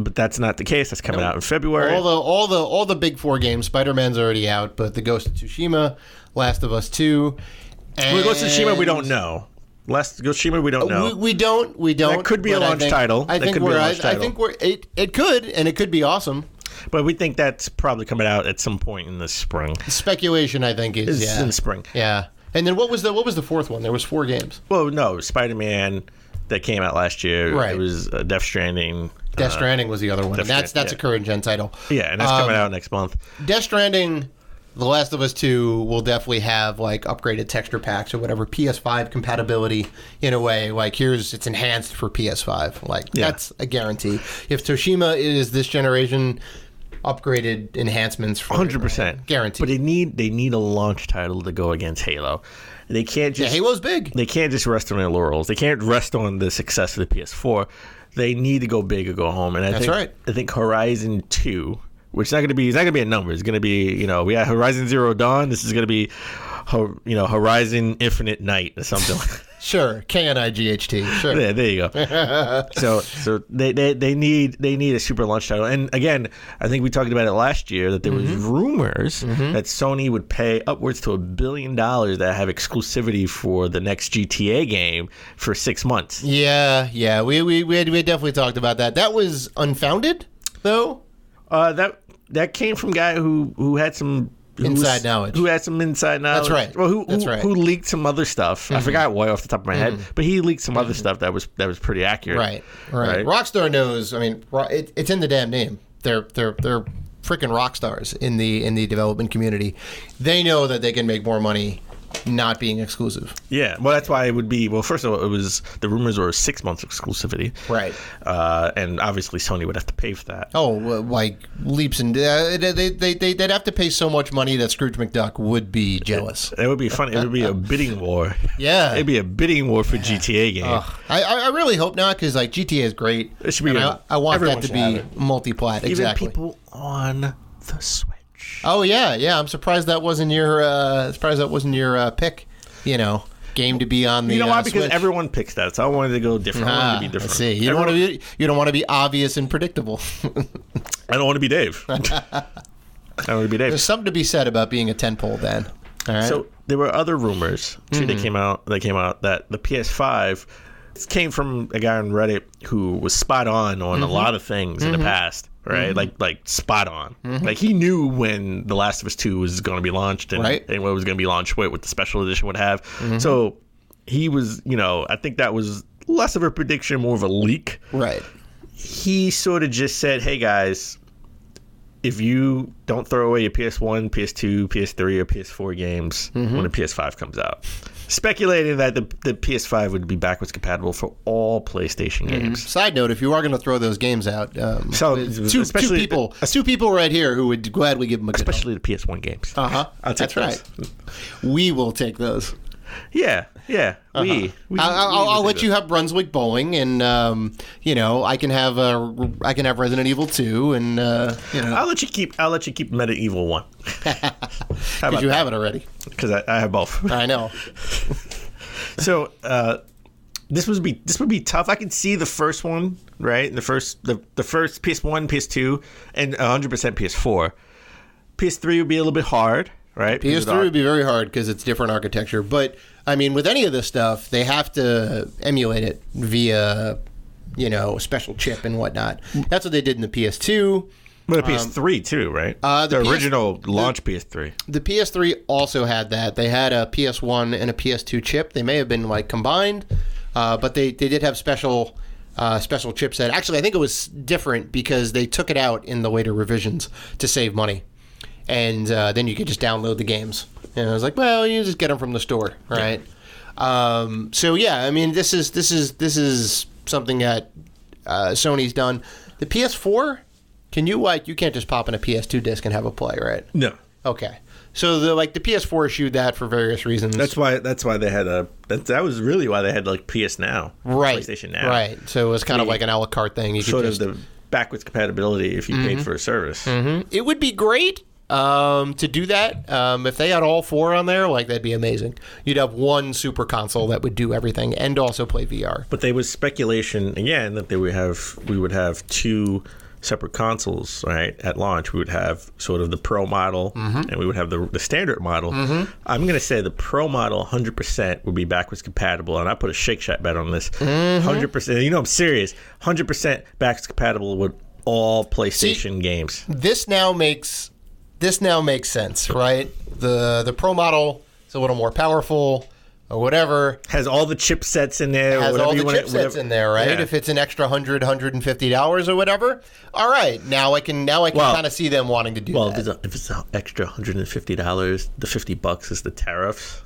but that's not the case. That's coming out in February. All the big 4 games. Spider-Man's already out, but the Ghost of Tsushima, Last of Us 2, and Ghost of Tsushima we don't know. Ghost of Tsushima we don't know. We don't. That could be a launch title. I think it could, and it could be awesome. But we think that's probably coming out at some point in the spring. Speculation, I think, is in the spring. Yeah. And then what was the fourth one? There was 4 games. Well, no, Spider-Man that came out last year. Right. It was Death Stranding. Death Stranding was the other one. That's a current gen title. Yeah, and that's coming out next month. Death Stranding, The Last of Us 2 will definitely have like upgraded texture packs or whatever, PS5 compatibility in a way. Like it's enhanced for PS5. Like that's a guarantee. If Tsushima is this generation, upgraded enhancements for 100% guaranteed. But they need a launch title to go against Halo. They can't just Halo's big. They can't just rest on their laurels. They can't rest on the success of the PS4. They need to go big or go home. And I think Horizon 2, which is not going to be a number. It's going to be, we got Horizon Zero Dawn. This is going to be, Horizon Infinite Night or something. Sure, KNIGHT. Sure. Yeah, there you go. So they need a super launch title. And again, I think we talked about it last year that there was rumors that Sony would pay upwards to $1 billion to have exclusivity for the next GTA game for 6 months. Yeah. We definitely talked about that. That was unfounded, though. That came from a guy who had some inside knowledge. Who had some inside knowledge. That's right. Well, who leaked some other stuff. I forgot why off the top of my head, but he leaked some other stuff that was pretty accurate. Right. Rockstar knows. I mean, it's in the damn name. They're freaking rock stars in the development community. They know that they can make more money not being exclusive. Yeah, well, that's why it would be. Well, first of all, the rumors were 6 months exclusivity, right? And obviously, Sony would have to pay for that. Oh, like leaps and they'd have to pay so much money that Scrooge McDuck would be jealous. It would be funny. It would be a bidding war. Yeah, it'd be a bidding war for GTA game. I really hope not, because like GTA is great. It should be. I want that to be multi-plat. Exactly. Even people on the Switch. Oh yeah. I'm surprised that wasn't your pick. Game to be on the. You know why? Because Switch. Everyone picks that, so I wanted to go different. I wanted to be different. I see. You don't want to be obvious and predictable. I don't want to be Dave. I don't want to be Dave. There's something to be said about being a tentpole, then. All right. So there were other rumors too that came out that the PS5 came from a guy on Reddit who was spot on a lot of things in the past. Right, like spot on. Like he knew when The Last of Us 2 was going to be launched and what it was going to be launched with, what the special edition would have. So he was, I think that was less of a prediction, more of a leak. Right. He sort of just said, "Hey guys, if you don't throw away your PS1, PS2, PS3, or PS4 games when the PS5 comes out." Speculating that the PS5 would be backwards compatible for all PlayStation games. Side note: if you are going to throw those games out, two people right here who would gladly give them a good especially home. The PS1 games. I'll take That's those. Right. We will take those. Yeah. I'll let you have Brunswick Bowling, and I can have Resident Evil 2, and I'll let you keep Medieval 1. Because you have it already. Because I have both. I know. So this would be tough. I can see the first one, right? The first PS1, PS2, and 100% PS4. PS3 would be a little bit hard. Right? PS3 would be very hard because it's different architecture. But, I mean, with any of this stuff, they have to emulate it via, a special chip and whatnot. That's what they did in the PS2. But a PS3 too, right? The original launch PS3. The PS3 also had that. They had a PS1 and a PS2 chip. They may have been, combined. But they did have special chipset. Actually, I think it was different because they took it out in the later revisions to save money. And then you could just download the games. And I was like, well, you just get them from the store, right? Yeah. I mean, this is something that Sony's done. The PS4, you can't just pop in a PS2 disc and have a play, right? No. Okay. So the PS4 issued that for various reasons. That's why they had that was really why they had PS Now, right? PlayStation Now, right? So it was kind of like an a la carte thing. You sort of the backwards compatibility if you paid for a service. It would be great. To do that, if they had all 4 on there, that'd be amazing. You'd have one super console that would do everything and also play VR. But there was speculation again that we would have 2 separate consoles, right? At launch, we would have sort of the Pro model, and we would have the standard model. I'm going to say the Pro model 100% would be backwards compatible, and I put a Shake Shack bet on this. 100%. You know I'm serious. 100% backwards compatible with all PlayStation games. This now makes sense, right? The Pro model is a little more powerful. Or whatever. Has all the chipsets in there. Has all the chipsets in there, right? Yeah. If it's an extra $150 or whatever, all right. Now I can kind of see them wanting to do that. Well, if it's an extra $150, the $50 is the tariffs.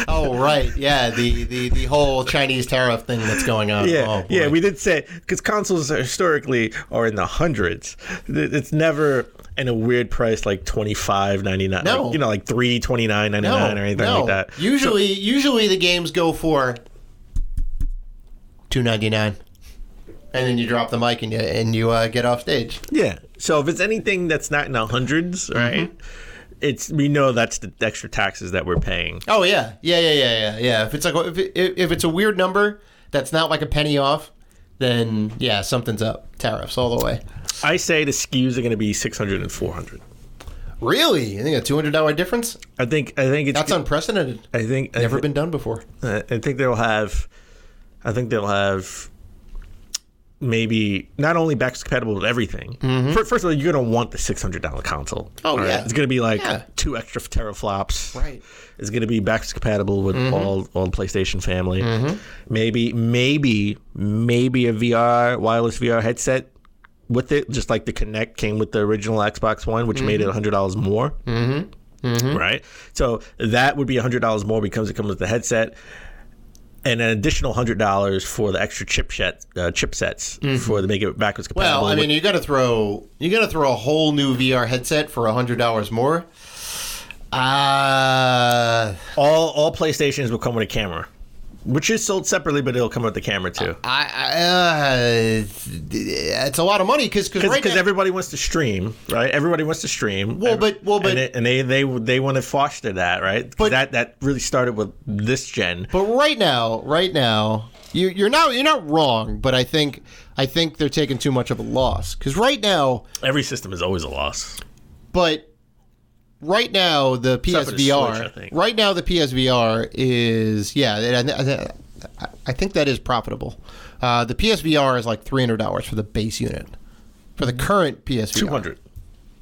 Oh, right. Yeah, the whole Chinese tariff thing that's going on. Yeah, yeah. We did say, because consoles historically are in the hundreds. It's never in a weird price like $25.99. No. Like, like $329.99 or anything like that. Usually the games go for $299. And then you drop the mic and you get off stage. Yeah. So if it's anything that's not in the hundreds, right? We know that's the extra taxes that we're paying. Oh yeah. If it's if it's a weird number that's not like a penny off, then yeah, something's up. Tariffs all the way. I say the SKUs are going to be $600 and $400. Really? You think a $200 difference? I think it's that's unprecedented. I think never been done before. I think they'll have maybe not only backwards compatible with everything. First of all, you're going to want the $600 console. Oh, yeah. Right? It's going to be like 2 extra teraflops. Right. It's going to be backwards compatible with all PlayStation family. Maybe a wireless VR headset with it, just like the Kinect came with the original Xbox One, which made it $100 more. Right? So that would be $100 more because it comes with the headset. And an additional $100 for the extra chipsets for to make it backwards compatible. Well, I mean, you got to throw a whole new VR headset for $100 more. All PlayStations will come with a camera, which is sold separately, but it'll come with the camera too. It's a lot of money because everybody wants to stream, right? Everybody wants to stream. And they want to foster that, right? But that really started with this gen. But right now, you're not wrong. But I think they're taking too much of a loss because right now every system is always a loss. But right now, the PSVR. Is I think that is profitable. The PSVR is like $300 for the base unit for the current PSVR. $200.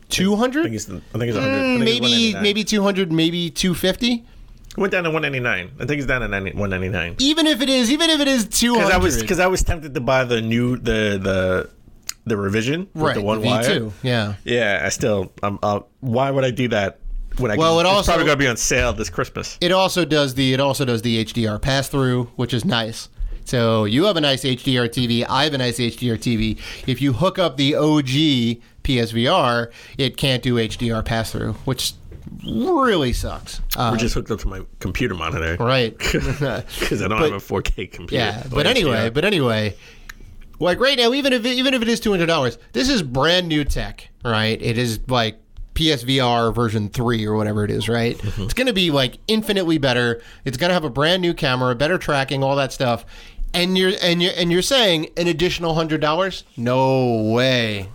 $200? I think it's $100. Maybe $200, maybe $250. It went down to $199. I think it's down to $199. Even if it is $200. Because I was tempted to buy the new the revision with the one wire. V2, yeah. Yeah, why would I do that when it's probably going to be on sale this Christmas? It also does the HDR pass through, which is nice. So you have a nice HDR TV. I have a nice HDR TV. If you hook up the OG PSVR, it can't do HDR pass through, which really sucks. We're just hooked up to my computer monitor, right? Because I don't have a 4K computer. Yeah, but anyway. Like right now, even if it is $200, this is brand new tech, right? It is like PSVR version 3 or whatever it is, right? It's going to be like infinitely better. It's going to have a brand new camera, better tracking, all that stuff. And you're saying an additional $100? No way.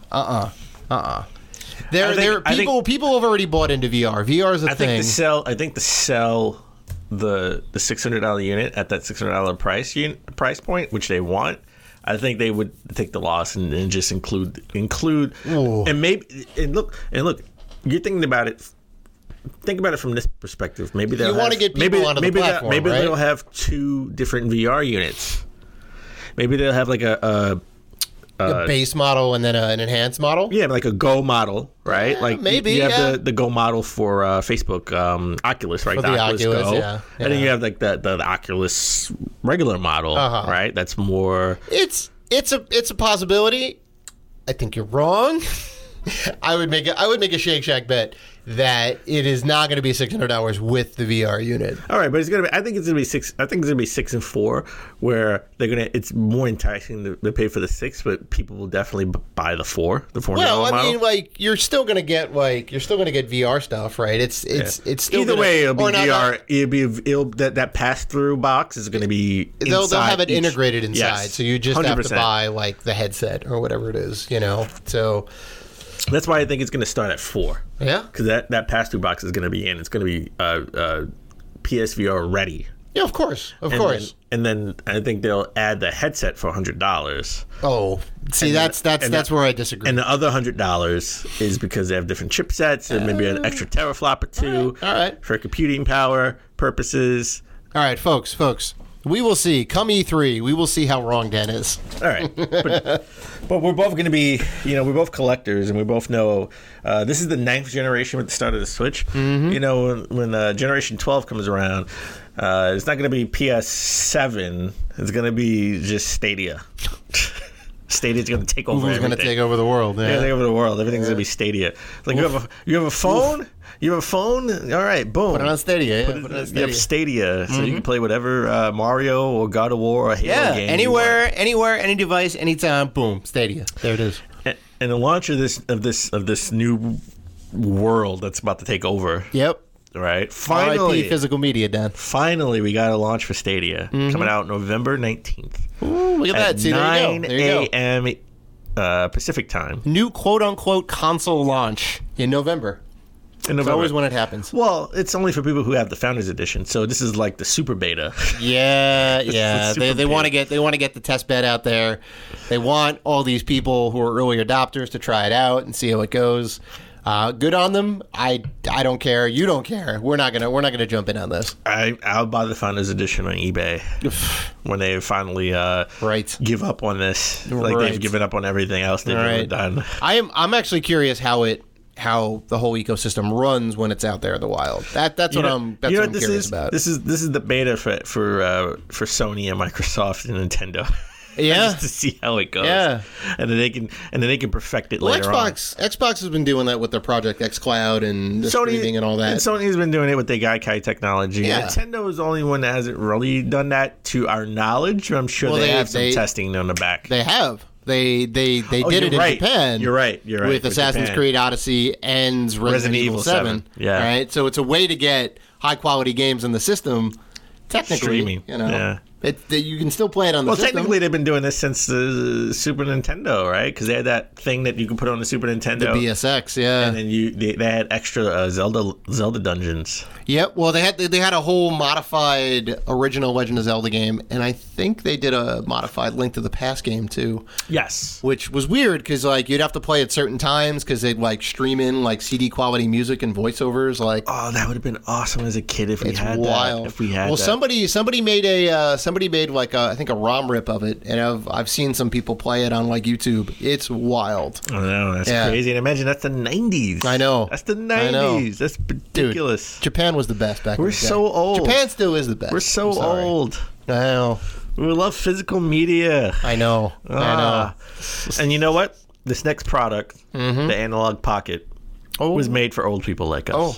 People have already bought into VR. VR is a thing. I think to sell the $600 unit at that $600 price point, which they want. I think they would take the loss and just include Ooh. and look. You're thinking about it. Think about it from this perspective. Maybe they'll want to get people onto the platform. Maybe right? they'll have 2 different VR units. Maybe they'll have like a base model and then an enhanced model. Yeah, like a Go model, right? Yeah, like maybe you have the Go model for Facebook, Oculus, right? For the Oculus Go. Yeah. And then you have like the Oculus regular model, right? That's more. It's a possibility. I think you're wrong. I would make a Shake Shack bet. that it is not going to be $600 with the VR unit. All right, but it's gonna be. I think it's gonna be six. I think it's gonna be 6 and 4, where they're gonna. It's more enticing to pay for the 6, but people will definitely buy the 4. The $400 Well, I model. mean, like you're still gonna get VR stuff, right? It's still either gonna, way. It'll be VR. It'll that pass through box is gonna be. They'll have it integrated inside, Yes, so you just 100%. have to buy like the headset or whatever it is, So. That's why I think it's going to start at 4. Yeah, because that pass-through box is going to be in. It's going to be PSVR ready. Yeah, of course. And then I think they'll add the headset for $100. Oh, see, that's where I disagree. And the other $100 is because they have different chipsets and maybe an extra teraflop or 2 all right. for computing power purposes. All right, folks. We will see. Come E3, we will see how wrong Dan is. All right. But we're both going to be, we're both collectors, and we both know this is the 9th generation with the start of the Switch. Mm-hmm. When Generation 12 comes around, it's not going to be PS7. It's going to be just Stadia. Stadia's going to take over everything. Who's going to take over the world? Yeah, take over the world. Everything's going to be Stadia. Like, you have a phone? Oof. You have a phone? All right, boom. Put it on Stadia. Put it on Stadia. You have Stadia, so you can play whatever Mario or God of War or Halo game. Anywhere, any device, anytime. Boom, Stadia. There it is. And the launch of this new world that's about to take over. Yep. Right. Finally, RIP physical media, Dan. Finally, we got a launch for Stadia coming out November 19th. Ooh, look at that. See, 9 a.m. Pacific time. New quote-unquote console launch in November. It's always when it happens. Well, it's only for people who have the Founders Edition, so this is like the super beta. Yeah. They want to get the test bed out there. They want all these people who are early adopters to try it out and see how it goes. Good on them. I don't care. You don't care. We're not gonna jump in on this. I'll buy the Founders Edition on eBay when they finally give up on this. Like they've given up on everything else they've ever done. I'm actually curious how the whole ecosystem runs when it's out there in the wild. That's what I'm curious about. This is the beta for Sony and Microsoft and Nintendo. Yeah, just to see how it goes. Yeah, and then they can perfect it later on. Xbox has been doing that with their Project X Cloud and the streaming and all that. And Sony's been doing it with the Gaikai technology. Yeah. Nintendo is the only one that hasn't really done that to our knowledge. I'm sure they have some testing on the back. They have. They did it in Japan. You're right. With Assassin's Creed Odyssey and Resident Evil 7. Yeah. Right. So it's a way to get high quality games in the system. Technically, streaming. Yeah. You can still play it on the system. Well, technically, they've been doing this since the Super Nintendo, right? Because they had that thing that you could put on the Super Nintendo. The BSX, yeah. And then they had extra Zelda dungeons. Yep. Well, they had a whole modified original Legend of Zelda game, and I think they did a modified Link to the Past game too. Yes. Which was weird because you'd have to play at certain times because they'd stream in CD quality music and voiceovers. Oh, that would have been awesome as a kid if we had wild. that. If we had that. Somebody made I think a ROM rip of it, and I've seen some people play it on YouTube. It's wild. I know, that's crazy. And imagine that's the 90s. I know. That's the 90s. That's ridiculous. Dude, Japan was the best back We're in the day. so old. Japan still is the best. We're so old. I know. We love physical media. I know. And you know what? This next product, the Analogue Pocket, was made for old people like us. Oh.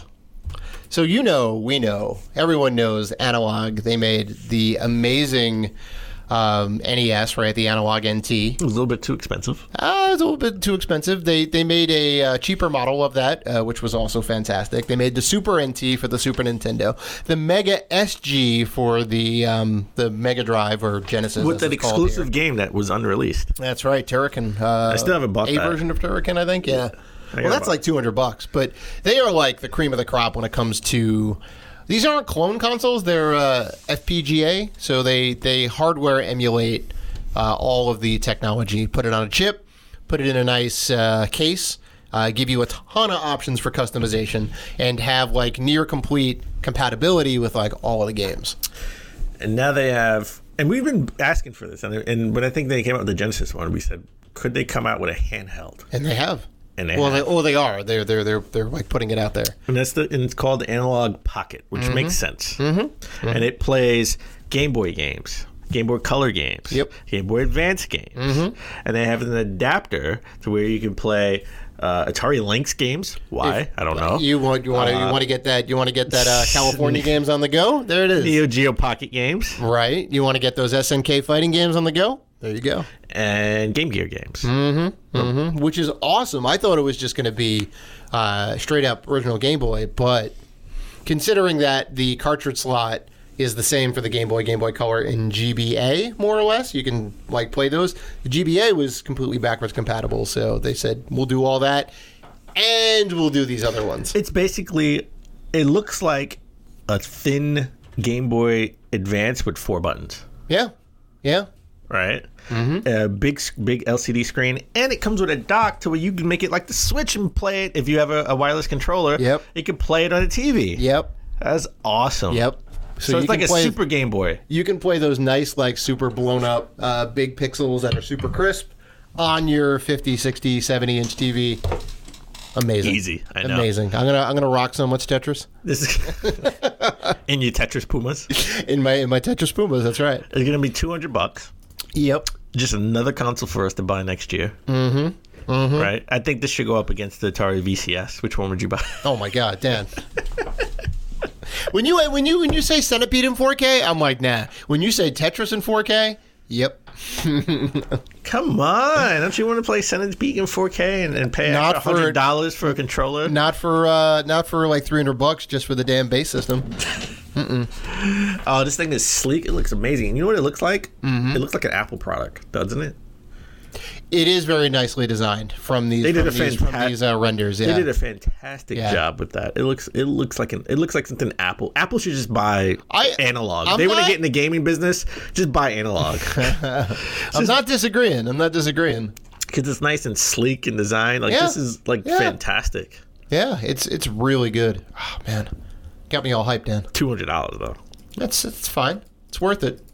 So we know, everyone knows Analogue. They made the amazing NES, right? The Analogue NT. It was a little bit too expensive. It was a little bit too expensive. They made a cheaper model of that, which was also fantastic. They made the Super NT for the Super Nintendo, the Mega SG for the Mega Drive or Genesis. With that exclusive game that was unreleased. That's right, Turrican. I still haven't bought that. A version of Turrican, I think. Yeah. Well, that's like $200, but they are like the cream of the crop when it comes to. These aren't clone consoles; they're FPGA, so they hardware emulate all of the technology. Put it on a chip, put it in a nice case, give you a ton of options for customization, and have near complete compatibility with all of the games. And now they have, and we've been asking for this, and when I think they came out with the Genesis one, we said, could they come out with a handheld? And they have. And they are. They're putting it out there. And it's called the Analogue Pocket, which makes sense. And it plays Game Boy games, Game Boy Color games, Game Boy Advance games, and they have an adapter to where you can play Atari Lynx games. Why? I don't know. You want to get that? You want to get that California games on the go? There it is. Neo Geo Pocket games. Right. You want to get those SNK fighting games on the go? There you go. And Game Gear games. Which is awesome. I thought it was just going to be straight up original Game Boy, but considering that the cartridge slot is the same for the Game Boy Color, and GBA, more or less, you can like play those. The GBA was completely backwards compatible, so they said, we'll do all that, and we'll do these other ones. It's basically, it looks like a thin Game Boy Advance with 4 buttons. Yeah. Right? A big LCD screen, and it comes with a dock to where you can make it like the Switch and play it. If you have a wireless controller, Yep. You can play it on a TV. Yep. That's awesome. Yep. So it's like a Super Game Boy. You can play those nice, like, super blown up big pixels that are super crisp on your 50, 60, 70-inch TV. Amazing. Easy. I know. Amazing. I'm gonna rock so much Tetris. This is in your Tetris Pumas. In my Tetris Pumas, that's right. It's gonna be $200. Yep. Just another console for us to buy next year. Right? I think this should go up against the Atari VCS. Which one would you buy? Oh my God, Dan. When you say Centipede in 4K, I'm like, nah. When you say Tetris in 4K, yep. Come on! Don't you want to play Centipede in 4K and pay $100 for a controller? Not for like $300 just for the damn base system. Oh, this thing is sleek. It looks amazing. You know what it looks like? It looks like an Apple product, doesn't it? It is very nicely designed from these renders. Yeah. They did a fantastic job with that. It looks like something Apple should just buy Analogue. They want to get in the gaming business, just buy Analogue. I'm not disagreeing. Because it's nice and sleek in design. This is fantastic. Yeah, it's really good. Oh man, got me all hyped, Dan. $200 though. It's fine. It's worth it.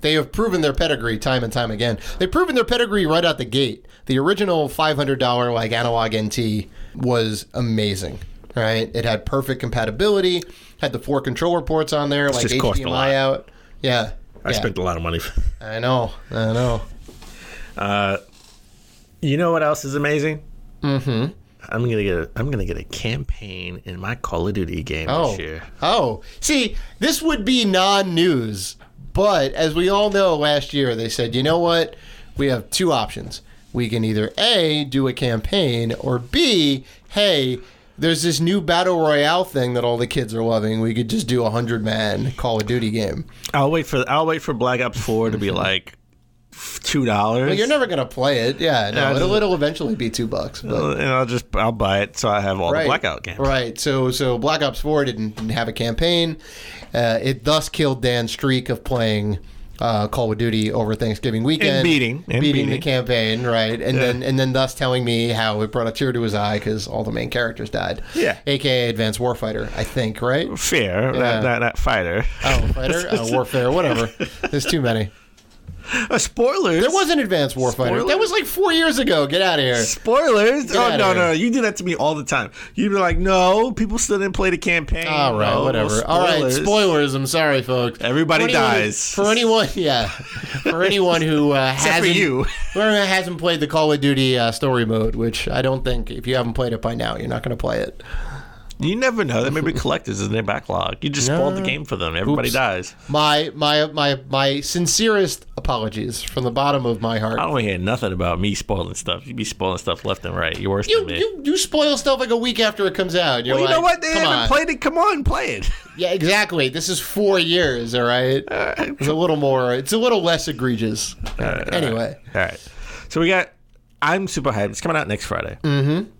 They have proven their pedigree time and time again. They've proven their pedigree right out the gate. The original $500 like Analogue NT was amazing, right? It had perfect compatibility, had the 4 controller ports on there, like HDMI out. Yeah. I spent a lot of money. I know. You know what else is amazing? I'm gonna get a campaign in my Call of Duty game this year. Oh, see, this would be non-news. But as we all know, last year they said, you know what? We have 2 options. We can either A, do a campaign, or B, hey, there's this new Battle Royale thing that all the kids are loving. We could just do a 100-man Call of Duty game. I'll wait for Black Ops 4 to be like $2. Well, you're never gonna play it. Yeah, no, it'll eventually be $2. But. And I'll buy it so I have all the Blackout games. Right. So Black Ops 4 didn't have a campaign. It thus killed Dan's streak of playing Call of Duty over Thanksgiving weekend, and beating the campaign, right? And then thus telling me how it brought a tear to his eye because all the main characters died. Yeah, AKA Advanced Warfighter, I think, right? Fair, not fighter. Oh, fighter, Warfare, whatever. There's too many. Spoilers. There was an Advanced Warfighter. Spoilers? That was like 4 years ago. Get out of here. Spoilers? No. You do that to me all the time. You'd be like, no, people still didn't play the campaign. All right, whatever. All right, spoilers. I'm sorry, folks. Everybody dies. For anyone who hasn't played the Call of Duty story mode, which I don't think, if you haven't played it by now, you're not going to play it. You never know. There may be collectors in their backlog. You just spoiled the game for them. Everybody dies. My sincerest apologies from the bottom of my heart. I don't hear nothing about me spoiling stuff. You be spoiling stuff left and right. You're worse than me. You spoil stuff like a week after it comes out. Well, you know what? They haven't played it. Come on, play it. Yeah, exactly. This is 4 years, all right? It's a little less egregious. Anyway. All right. So I'm super hyped. It's coming out next Friday. Mm-hmm.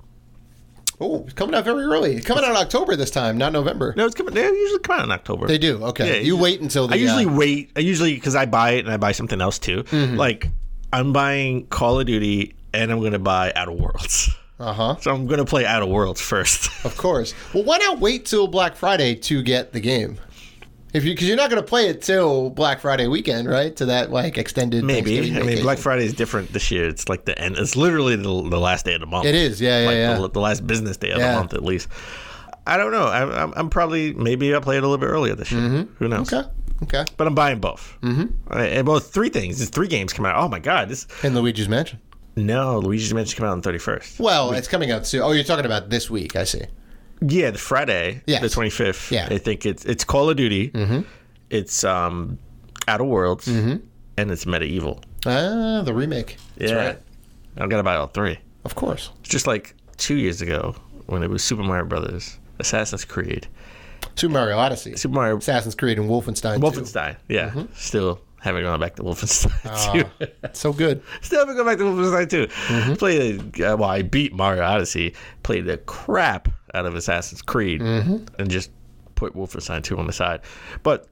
Oh, it's coming out very early. It's coming out in October this time, not November. No, they usually come out in October. They do? Okay. Yeah, you wait until the... I usually because I buy it and I buy something else too. Mm-hmm. Like, I'm buying Call of Duty and I'm going to buy Outer Worlds. Uh-huh. So I'm going to play Outer Worlds first. Of course. Well, why not wait till Black Friday to get the game? Because you're not going to play it till Black Friday weekend, right? To that extended maybe. Thanksgiving vacation. Black Friday is different this year. It's like the end. It's literally the last day of the month. It is, yeah. The last business day of the month, at least. I don't know. I'm probably maybe I'll play it a little bit earlier this year. Mm-hmm. Who knows? Okay. But I'm buying both. Mm-hmm. And both 3 things. There's 3 games coming out. Oh my God! And Luigi's Mansion. No, Luigi's Mansion come out on the 31st. Well, it's coming out soon. Oh, you're talking about this week. I see. Yeah, the Friday, the 25th. Yeah. I think it's Call of Duty. Mm-hmm. It's Outer Worlds, and it's Medieval. Ah, the remake. That's right. I'm gonna buy all three. Of course. It's just like 2 years ago when it was Super Mario Brothers, Assassin's Creed, Super Mario Odyssey, Super Mario, Assassin's Creed, and Wolfenstein. Wolfenstein. Yeah, still haven't gone back to Wolfenstein 2. So good. Still haven't gone back to Wolfenstein 2. Played. I beat Mario Odyssey. Played the crap out of Assassin's Creed, and just put Wolfenstein 2 on the side. But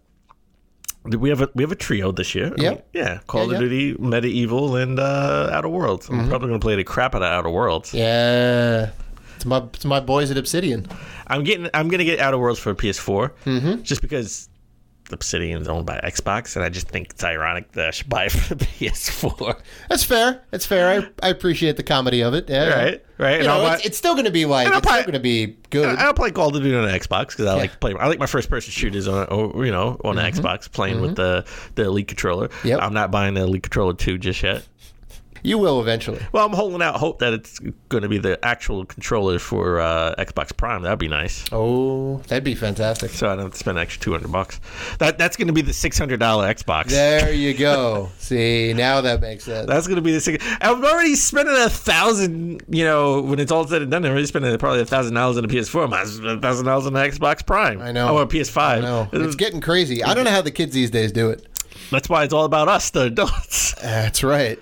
we have a trio this year. Yep. Call of Duty, Medieval, and Outer Worlds. I'm probably gonna play the crap out of Outer Worlds. Yeah. It's my boys at Obsidian. I'm gonna get Outer Worlds for PS4, just because Obsidian is owned by Xbox, and I just think it's ironic that I should buy it for the PS4. That's fair. It's fair. I appreciate the comedy of it. Yeah. Right. You know, it's still going to be still going to be good. I don't play Call of Duty on the Xbox because I like my first person shooters on the Xbox, playing with the Elite controller. Yep. I'm not buying the Elite controller 2 just yet. You will eventually. Well, I'm holding out hope that it's going to be the actual controller for Xbox Prime. That'd be nice. Oh, that'd be fantastic. So I don't have to spend an extra $200. That's going to be the $600 Xbox. There you go. See, now that makes sense. That's going to be the $600. I'm already spending $1,000. When it's all said and done, I'm already spending probably $1,000 on the PS4. I might spend $1,000 on the Xbox Prime. I know. Or PS5. I know. It's getting crazy. I don't know how the kids these days do it. That's why it's all about us, the adults. That's right.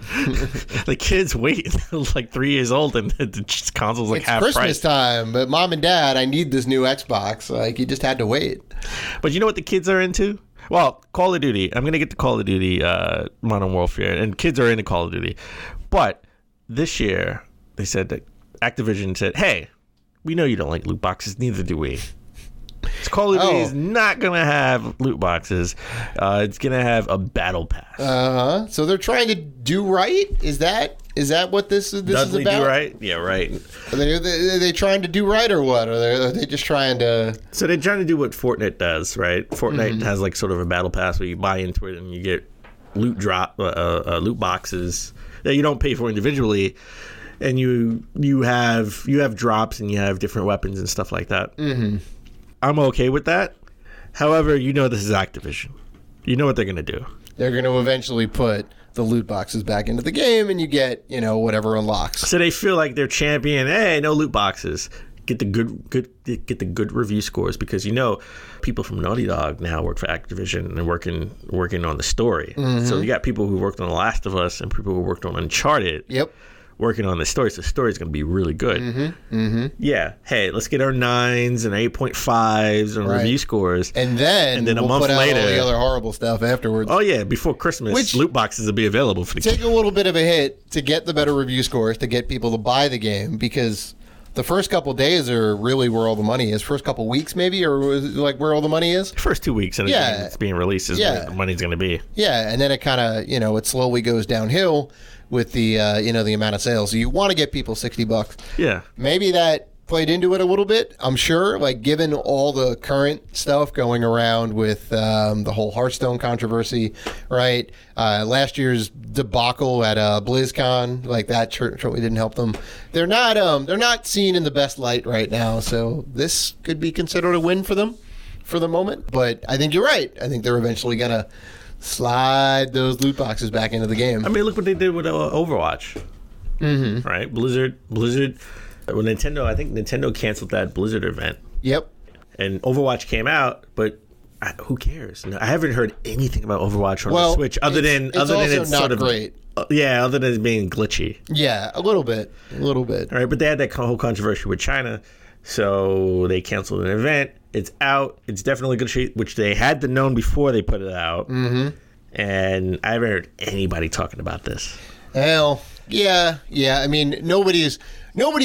The kids wait until like 3 years old, and the console's like half price. It's Christmas time, but Mom and Dad, I need this new Xbox. Like, you just had to wait. But you know what the kids are into? Well, Call of Duty. I'm going to get to Call of Duty Modern Warfare, and kids are into Call of Duty. But this year, they said that Activision said, hey, we know you don't like loot boxes, neither do we. Call of Duty is not going to have loot boxes. It's going to have a battle pass. So they're trying to do right? Is that what this is about? Do right? Yeah, right. Are they trying to do right or what? Are they just trying to... So they're trying to do what Fortnite does, right? Fortnite has like sort of a battle pass where you buy into it and you get loot boxes that you don't pay for individually. And you have drops and you have different weapons and stuff like that. Mm-hmm. I'm okay with that. However, this is Activision. You know what they're going to do. They're going to eventually put the loot boxes back into the game, and you get, whatever unlocks. So they feel like they're champion. Hey, no loot boxes. Get the good review scores, because people from Naughty Dog now work for Activision and working on the story. Mm-hmm. So you got people who worked on The Last of Us and people who worked on Uncharted. Yep. Working on the story, so the story's going to be really good. Mm-hmm, mm-hmm. Yeah. Hey, let's get our 9s and 8.5s and review scores. And then a month later, all the other horrible stuff afterwards. Oh, yeah. Before Christmas, loot boxes will be available for the Take a little bit of a hit to get the better review scores, to get people to buy the game, because the first couple of days are really where all the money is. First couple of weeks, maybe, or like where all the money is? First 2 weeks, and it's being released is where the money's going to be. Yeah, and then it kind of, it slowly goes downhill with the the amount of sales. So you want to get people $60. Yeah. Maybe that played into it a little bit, I'm sure, like given all the current stuff going around with the whole Hearthstone controversy, right? Last year's debacle at BlizzCon, like that certainly didn't help them. They're not seen in the best light right now, so this could be considered a win for them for the moment. But I think you're right. I think they're eventually gonna slide those loot boxes back into the game. I mean, look what they did with Overwatch. Mm-hmm. Right? Blizzard. Well, I think Nintendo canceled that Blizzard event. Yep. And Overwatch came out, but who cares? I haven't heard anything about Overwatch on the Switch other than it's not sort of great. Other than it being glitchy. Yeah, a little bit. All right, but they had that whole controversy with China, so they canceled an event. It's out. It's definitely glitchy, which they had to known before they put it out. Mm-hmm. And I haven't heard anybody talking about this. Well, yeah. I mean, nobody's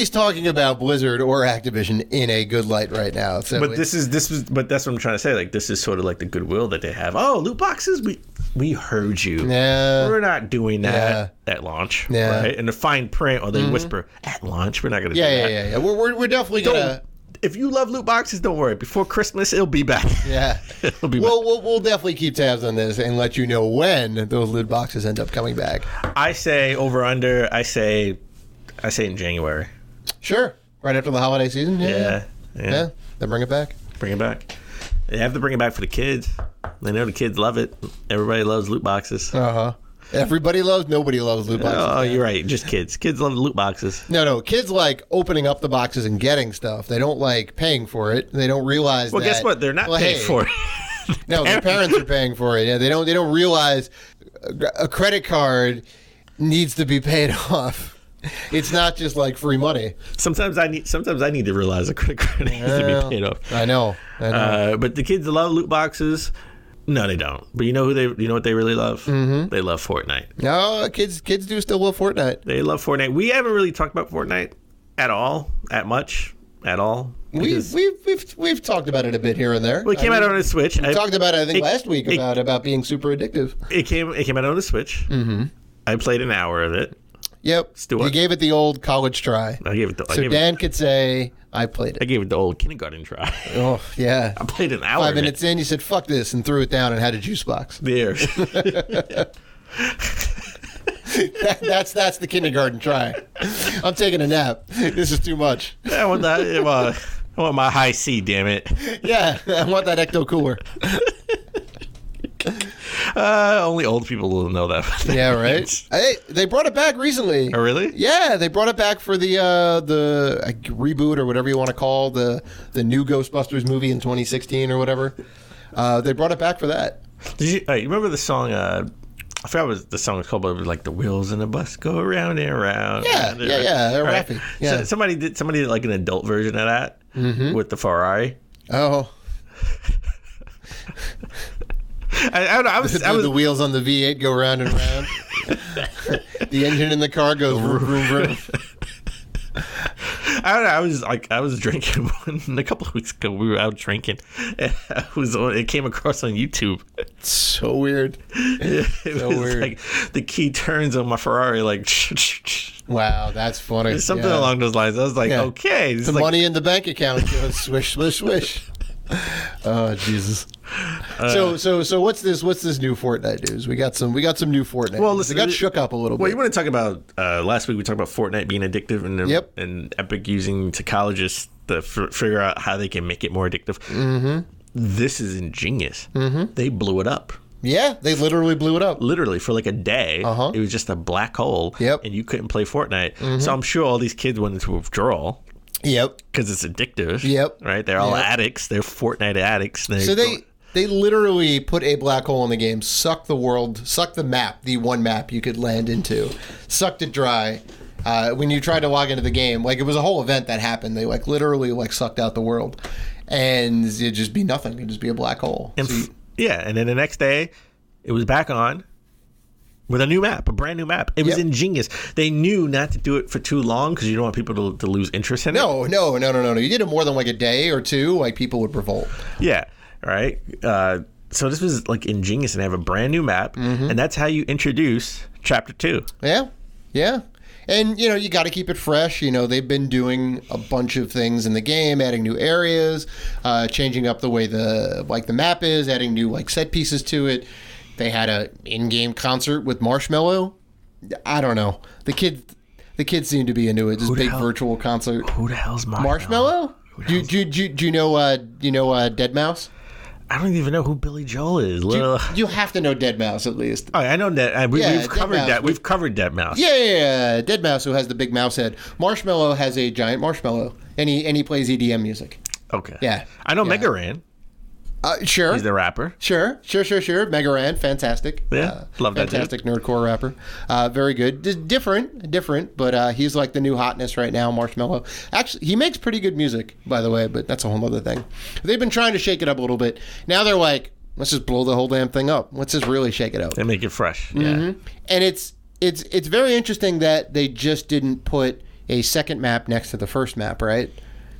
talking about Blizzard or Activision in a good light right now. So but but that's what I'm trying to say. Like, this is sort of like the goodwill that they have. Oh, loot boxes, we heard you. Yeah. We're not doing that at launch. Yeah. Right? And the fine print, or they whisper at launch. We're not going to do that. Yeah. We're definitely going to. if you love loot boxes, don't worry. Before Christmas, it'll be back. Yeah. It'll be back. We'll definitely keep tabs on this and let you know when those loot boxes end up coming back. I say over under. I say in January. Sure. Right after the holiday season. Yeah. Then bring it back. Bring it back. They have to bring it back for the kids. They know the kids love it. Everybody loves loot boxes. Everybody loves. Nobody loves loot boxes. Oh, you're right. Just kids. Kids love loot boxes. No. Kids like opening up the boxes and getting stuff. They don't like paying for it. They don't realize. Well, guess what? They're not paying for it. No, their parents are paying for it. Yeah, they don't realize a credit card needs to be paid off. It's not just like free money. Sometimes I need to realize a credit card needs to be paid off. I know. But the kids love loot boxes. No, they don't. But you know what they really love? Mm-hmm. They love Fortnite. No, kids do still love Fortnite. They love Fortnite. We haven't really talked about Fortnite at all. We've talked about it a bit here and there. Well, it came out on the Switch. We talked about it, I think, last week about being super addictive. It came out on the Switch. Mm-hmm. I played an hour of it. Yep. Stuart. You gave it the old college try. I gave it so Dan could say, I played it. I gave it the old kindergarten try. Oh, yeah. I played an hour. 5 minutes in, you said, fuck this, and threw it down and had a juice box. There. That's the kindergarten try. I'm taking a nap. This is too much. I want my high C, damn it. Yeah, I want that ecto cooler. Only old people will know that. Yeah, right. Hey, they brought it back recently. Oh, really? Yeah, they brought it back for the reboot or whatever you want to call the new Ghostbusters movie in 2016 or whatever. They brought it back for that. Did you remember the song? I forgot what the song was called, but it was like the wheels in the bus go around and around. Yeah. They're right? rapping. Yeah. So somebody did like an adult version of that with the Ferrari. Oh. I was the wheels on the V8 go round and round. The engine in the car goes vroom, vroom, vroom. I don't know. I was drinking a couple of weeks ago. We were out drinking. It came across on YouTube. It's so weird. It was weird. Like the key turns on my Ferrari. Like, wow, that's funny. Something along those lines. I was like, okay, the money in the bank account goes swish, swish, swish. Oh Jesus! So what's this new Fortnite news? We got some new Fortnite. Well, listen, it got shook up a little bit. Well, you want to talk about last week? We talked about Fortnite being addictive, and Epic using psychologists to figure out how they can make it more addictive. Mm-hmm. This is ingenious. Mm-hmm. They blew it up. Yeah, they literally blew it up. Literally for like a day. It was just a black hole. Yep. And you couldn't play Fortnite. Mm-hmm. So I'm sure all these kids went into withdrawal. Yep. Because it's addictive. Yep. Right? They're all addicts. They're Fortnite addicts. So they literally put a black hole in the game, sucked the map, the one map you could land into, sucked it dry. When you tried to log into the game, like it was a whole event that happened. They literally sucked out the world. And it'd just be nothing. It'd just be a black hole. And and then the next day, it was back on. With a new map, a brand new map. It was ingenious. They knew not to do it for too long because you don't want people to lose interest in it. No. You did it more than like a day or two, like people would revolt. Yeah, right. So this was like ingenious, and they have a brand new map, and that's how you introduce Chapter 2. Yeah. And, you got to keep it fresh. They've been doing a bunch of things in the game, adding new areas, changing up the way the map is, adding new set pieces to it. They had a in-game concert with Marshmello. I don't know. The kids seem to be into it. This big virtual concert. Who the hell's Marshmello? Do you know Deadmau5? I don't even know who Billy Joel is. You have to know Deadmau5 at least. Oh, I know that. We've covered that. We've covered Deadmau5. Yeah. Deadmau5, who has the big mouse head. Marshmello has a giant marshmallow, and he plays EDM music. Okay. Yeah. I know Mega Ran. Sure. He's the rapper. Sure. Mega Ran, fantastic. Yeah, love that dude. Fantastic nerdcore rapper. Very good. Different, but he's like the new hotness right now, Marshmello. Actually, he makes pretty good music, by the way, but that's a whole other thing. They've been trying to shake it up a little bit. Now they're like, let's just blow the whole damn thing up. Let's just really shake it up. And make it fresh. Mm-hmm. Yeah. And it's very interesting that they just didn't put a second map next to the first map, right?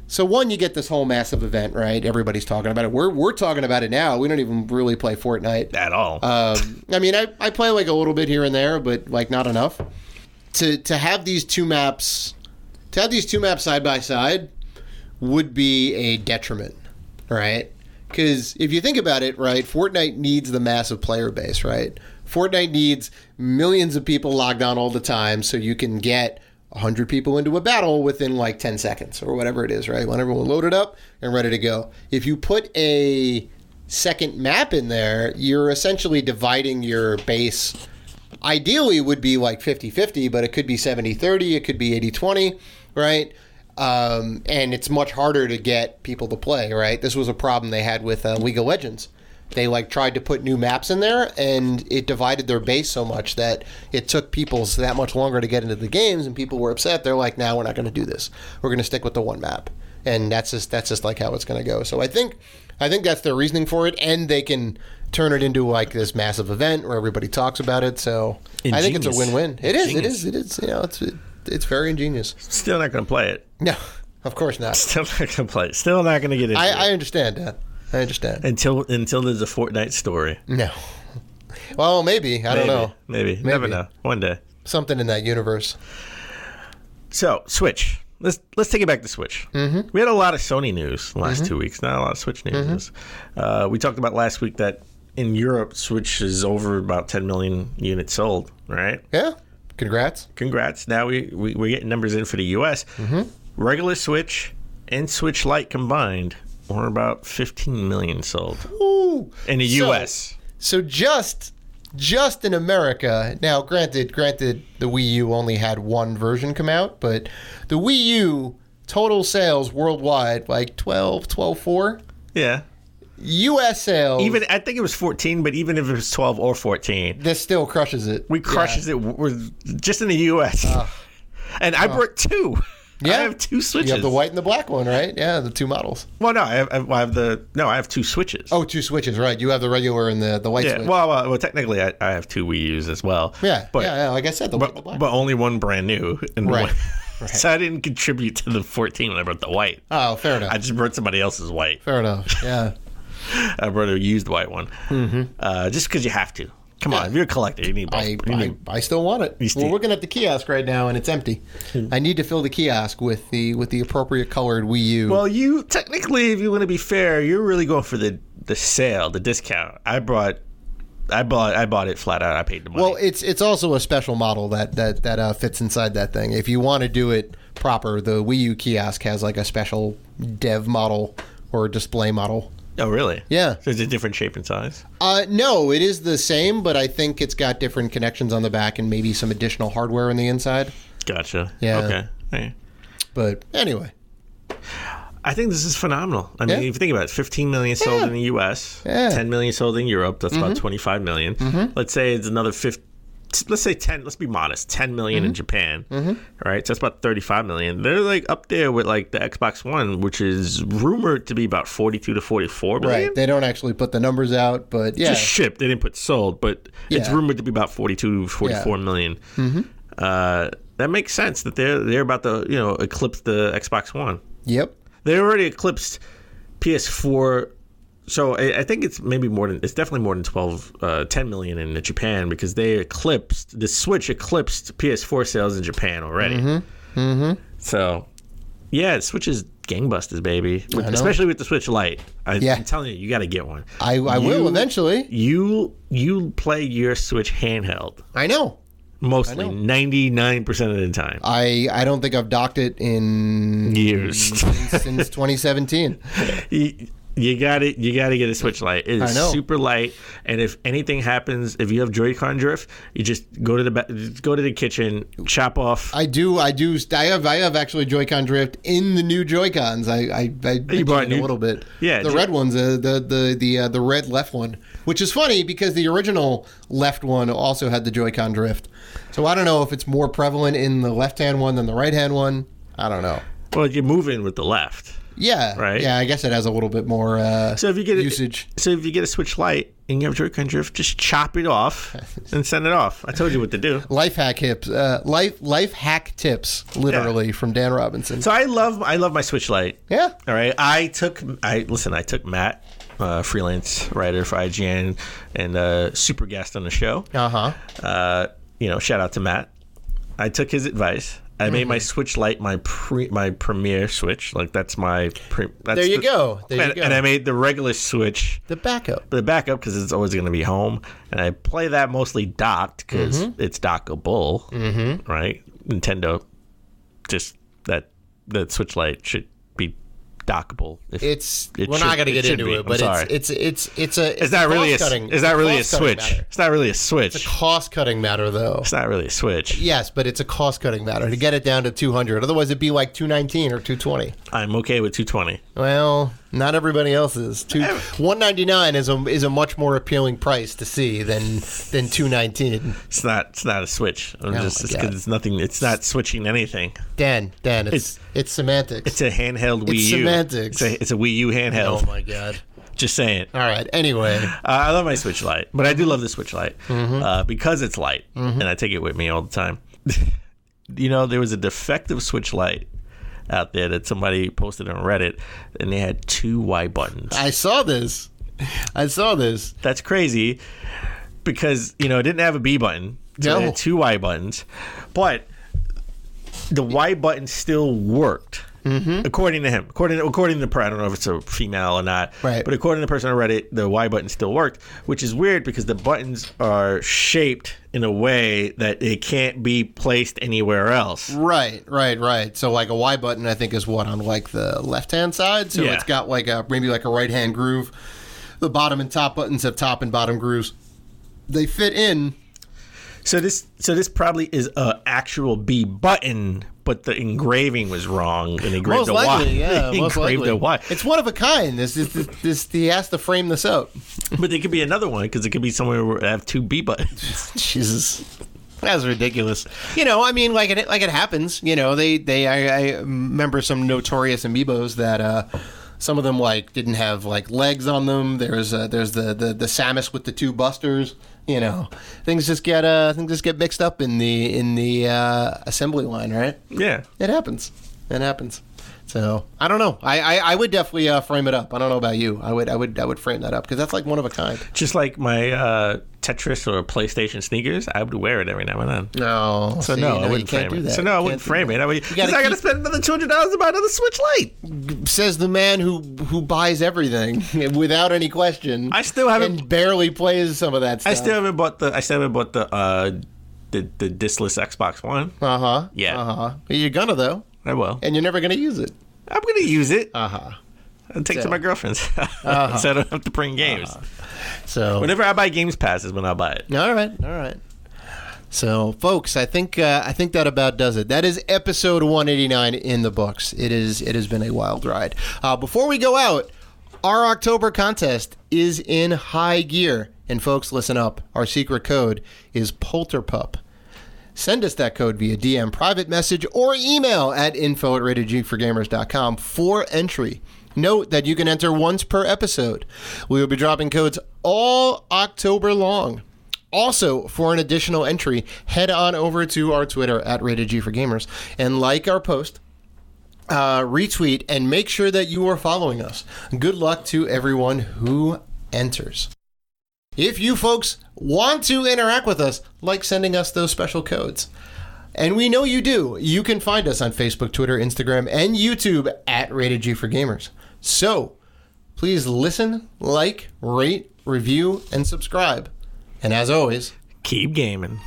So one, you get this whole massive event, right? Everybody's talking about it. We're talking about it now. We don't even really play Fortnite at all. I mean, I play like a little bit here and there, but like not enough. To have these two maps side by side would be a detriment, right? Because if you think about it, right, Fortnite needs the massive player base, right? Fortnite needs millions of people logged on all the time so you can get 100 people into a battle within like 10 seconds or whatever it is, right? When everyone loaded up and ready to go. If you put a second map in there, you're essentially dividing your base. Ideally would be like 50-50, but it could be 70-30, it could be 80-20, right? And it's much harder to get people to play, right? This was a problem they had with League of Legends. They like tried to put new maps in there, and it divided their base so much that it took people that much longer to get into the games, and people were upset. They're like, "Nah, we're not going to do this. We're going to stick with the one map," and that's just like how it's going to go. So I think that's their reasoning for it, and they can turn it into like this massive event where everybody talks about it. So I think it's a win-win. It is. You know, it's very ingenious. Still not going to play it. No, of course not. Still not going to play it. Still not going to get into it. I understand that. I understand. Until there's a Fortnite story. No. Well, maybe. I don't know. Maybe. Never know. One day. Something in that universe. So, Switch. Let's take it back to Switch. Mm-hmm. We had a lot of Sony news the last 2 weeks. Not a lot of Switch news. Mm-hmm. We talked about last week that in Europe, Switch is over about 10 million units sold, right? Yeah. Congrats. Now we're getting numbers in for the U.S. Mm-hmm. Regular Switch and Switch Lite combined were about 15 million sold. Ooh. In the U.S. So just in America, now granted the Wii U only had one version come out, but the Wii U total sales worldwide like 12.4. Yeah. U.S. sales. Even I think it was 14, but even if it was 12 or 14, this still crushes it. We crushes it. We're just in the U.S. And I brought two. Yeah, I have two Switches. You have the white and the black one, right? Yeah, the two models. Well, no, I have two Switches. Oh, two Switches, right? You have the regular and the white Switch. Well, technically, I have two Wii U's as well. Yeah, but, like I said, the white and the black. But only one brand new. And right. So I didn't contribute to the 14 when I brought the white. Oh, fair enough. I just brought somebody else's white. Fair enough. Yeah. I brought a used white one. Mm-hmm. Just because you have to. Come on, if you're a collector, you need both. I still want it. We're looking at the kiosk right now, and it's empty. I need to fill the kiosk with the appropriate colored Wii U. Well, you technically, if you want to be fair, you're really going for the sale, the discount. I bought it flat out. I paid the money. Well, it's also a special model that fits inside that thing. If you want to do it proper, the Wii U kiosk has like a special dev model or display model. Oh, really? Yeah. So is it different shape and size? No, it is the same, but I think it's got different connections on the back and maybe some additional hardware on the inside. Gotcha. Yeah. Okay. Hey. But anyway. I think this is phenomenal. I mean, if you think about it, 15 million sold in the U.S., 10 million sold in Europe. That's about 25 million. Mm-hmm. Let's say it's another 10, let's be modest, 10 million in Japan, right? So that's about 35 million. They're like up there with like the Xbox One, which is rumored to be about 42 to 44 million. Right. They don't actually put the numbers out, but yeah. Just shipped. They didn't put sold, but it's rumored to be about 42 to 44 million. Mm-hmm. That makes sense that they're about to, eclipse the Xbox One. Yep. They already eclipsed PS4. So I think it's definitely more than 10 million in Japan because the Switch eclipsed PS4 sales in Japan already. Mm-hmm. Mm-hmm. So, yeah, Switch is gangbusters, baby. Especially with the Switch Lite. I'm telling you, you got to get one. I will eventually. You play your Switch handheld. I know. Mostly, 99% of the time. I don't think I've docked it in years since 2017. You got to get a Switch Lite. It is super light, and if anything happens, if you have Joy-Con drift, you just go to the kitchen, chop off. I have actually Joy-Con drift in the new Joy-Cons. I bought a little bit. Yeah, the red ones, the red left one, which is funny because the original left one also had the Joy-Con drift. So I don't know if it's more prevalent in the left-hand one than the right-hand one. I don't know. Well, you're moving with the left. Yeah, right. Yeah, I guess it has a little bit more usage. So if you get a Switch Lite and you have Joy-Con drift, just chop it off and send it off. I told you what to do. Life hack tips, literally from Dan Robinson. So I love my Switch Lite. Yeah. All right. I took Matt, freelance writer for IGN and super guest on the show. Shout out to Matt. I took his advice. I made my Switch Lite my premier Switch. Like, that's my... there you go. And I made the regular Switch... The backup. Because it's always going to be home. And I play that mostly docked because it's dockable, right? Nintendo, just that the Switch Lite should be dockable. We're not going to get into it, but it's not really a Switch. Matter. It's not really a Switch. It's a cost-cutting matter, though. It's not really a Switch. Yes, but it's a cost-cutting matter to get it down to $200. Otherwise, it'd be like $219 or $220. I'm okay with $220. Well, not everybody else is. $199 is a much more appealing price to see than $219. It's not a Switch. It's nothing. It's not switching anything. Dan, it's semantics. It's a handheld Wii U. It's semantics. It's a Wii U handheld. Oh my god. Just saying. All right. Anyway, I love my Switch Lite, but I do love the Switch Lite because it's light, and I take it with me all the time. There was a defective Switch Lite out there that somebody posted on Reddit, and they had 2 Y buttons. I saw this. That's crazy because it didn't have a B button. So it had 2 Y buttons, but the Y button still worked. According to him, according to the person, I don't know if it's a female or not, right? But according to the person on Reddit, the Y button still worked, which is weird because the buttons are shaped in a way that it can't be placed anywhere else. Right. So like a Y button, I think is what on like the left hand side. So it's got like maybe like a right hand groove. The bottom and top buttons have top and bottom grooves. They fit in. So this probably is a actual B button, but the engraving was wrong. And engraved most likely, Y. Yeah, most likely. A Y. It's one of a kind. This he has to frame this up. But there could be another one because it could be somewhere where I have 2 B buttons. Jesus, that's ridiculous. I mean, like it happens. I remember some notorious amiibos that. Some of them didn't have legs on them. There's the Samus with the 2 busters. Things just get mixed up in the assembly line, right? Yeah, it happens. So I don't know. I would definitely frame it up. I don't know about you. I would frame that up because that's like one of a kind. Just like my Tetris or PlayStation sneakers, I would wear it every now and then. No, so no, I wouldn't frame it. So no, I wouldn't frame it. Because I got to spend another $200 to buy another Switch Lite. Says the man who buys everything without any question. I still haven't and barely plays some of that stuff. I still haven't bought the discless Xbox One. Yeah. You're gonna though. I will. And you're never gonna use it. I'm gonna use it. I'll take it to my girlfriend's so I don't have to bring games. So whenever I buy Games Pass is when I buy it. All right. So, folks, I think that about does it. That is episode 189 in the books. It has been a wild ride. Before we go out, our October contest is in high gear, and folks, listen up. Our secret code is Polterpup. Send us that code via DM, private message, or email at info@ratedgforgamers.com for entry. Note that you can enter once per episode. We will be dropping codes all October long. Also, for an additional entry, head on over to our Twitter at RatedGForGamers and like our post, retweet, and make sure that you are following us. Good luck to everyone who enters. If you folks want to interact with us, like sending us those special codes. And we know you do. You can find us on Facebook, Twitter, Instagram, and YouTube at RatedGForGamers. So, please listen, like, rate, review, and subscribe. And as always, keep gaming.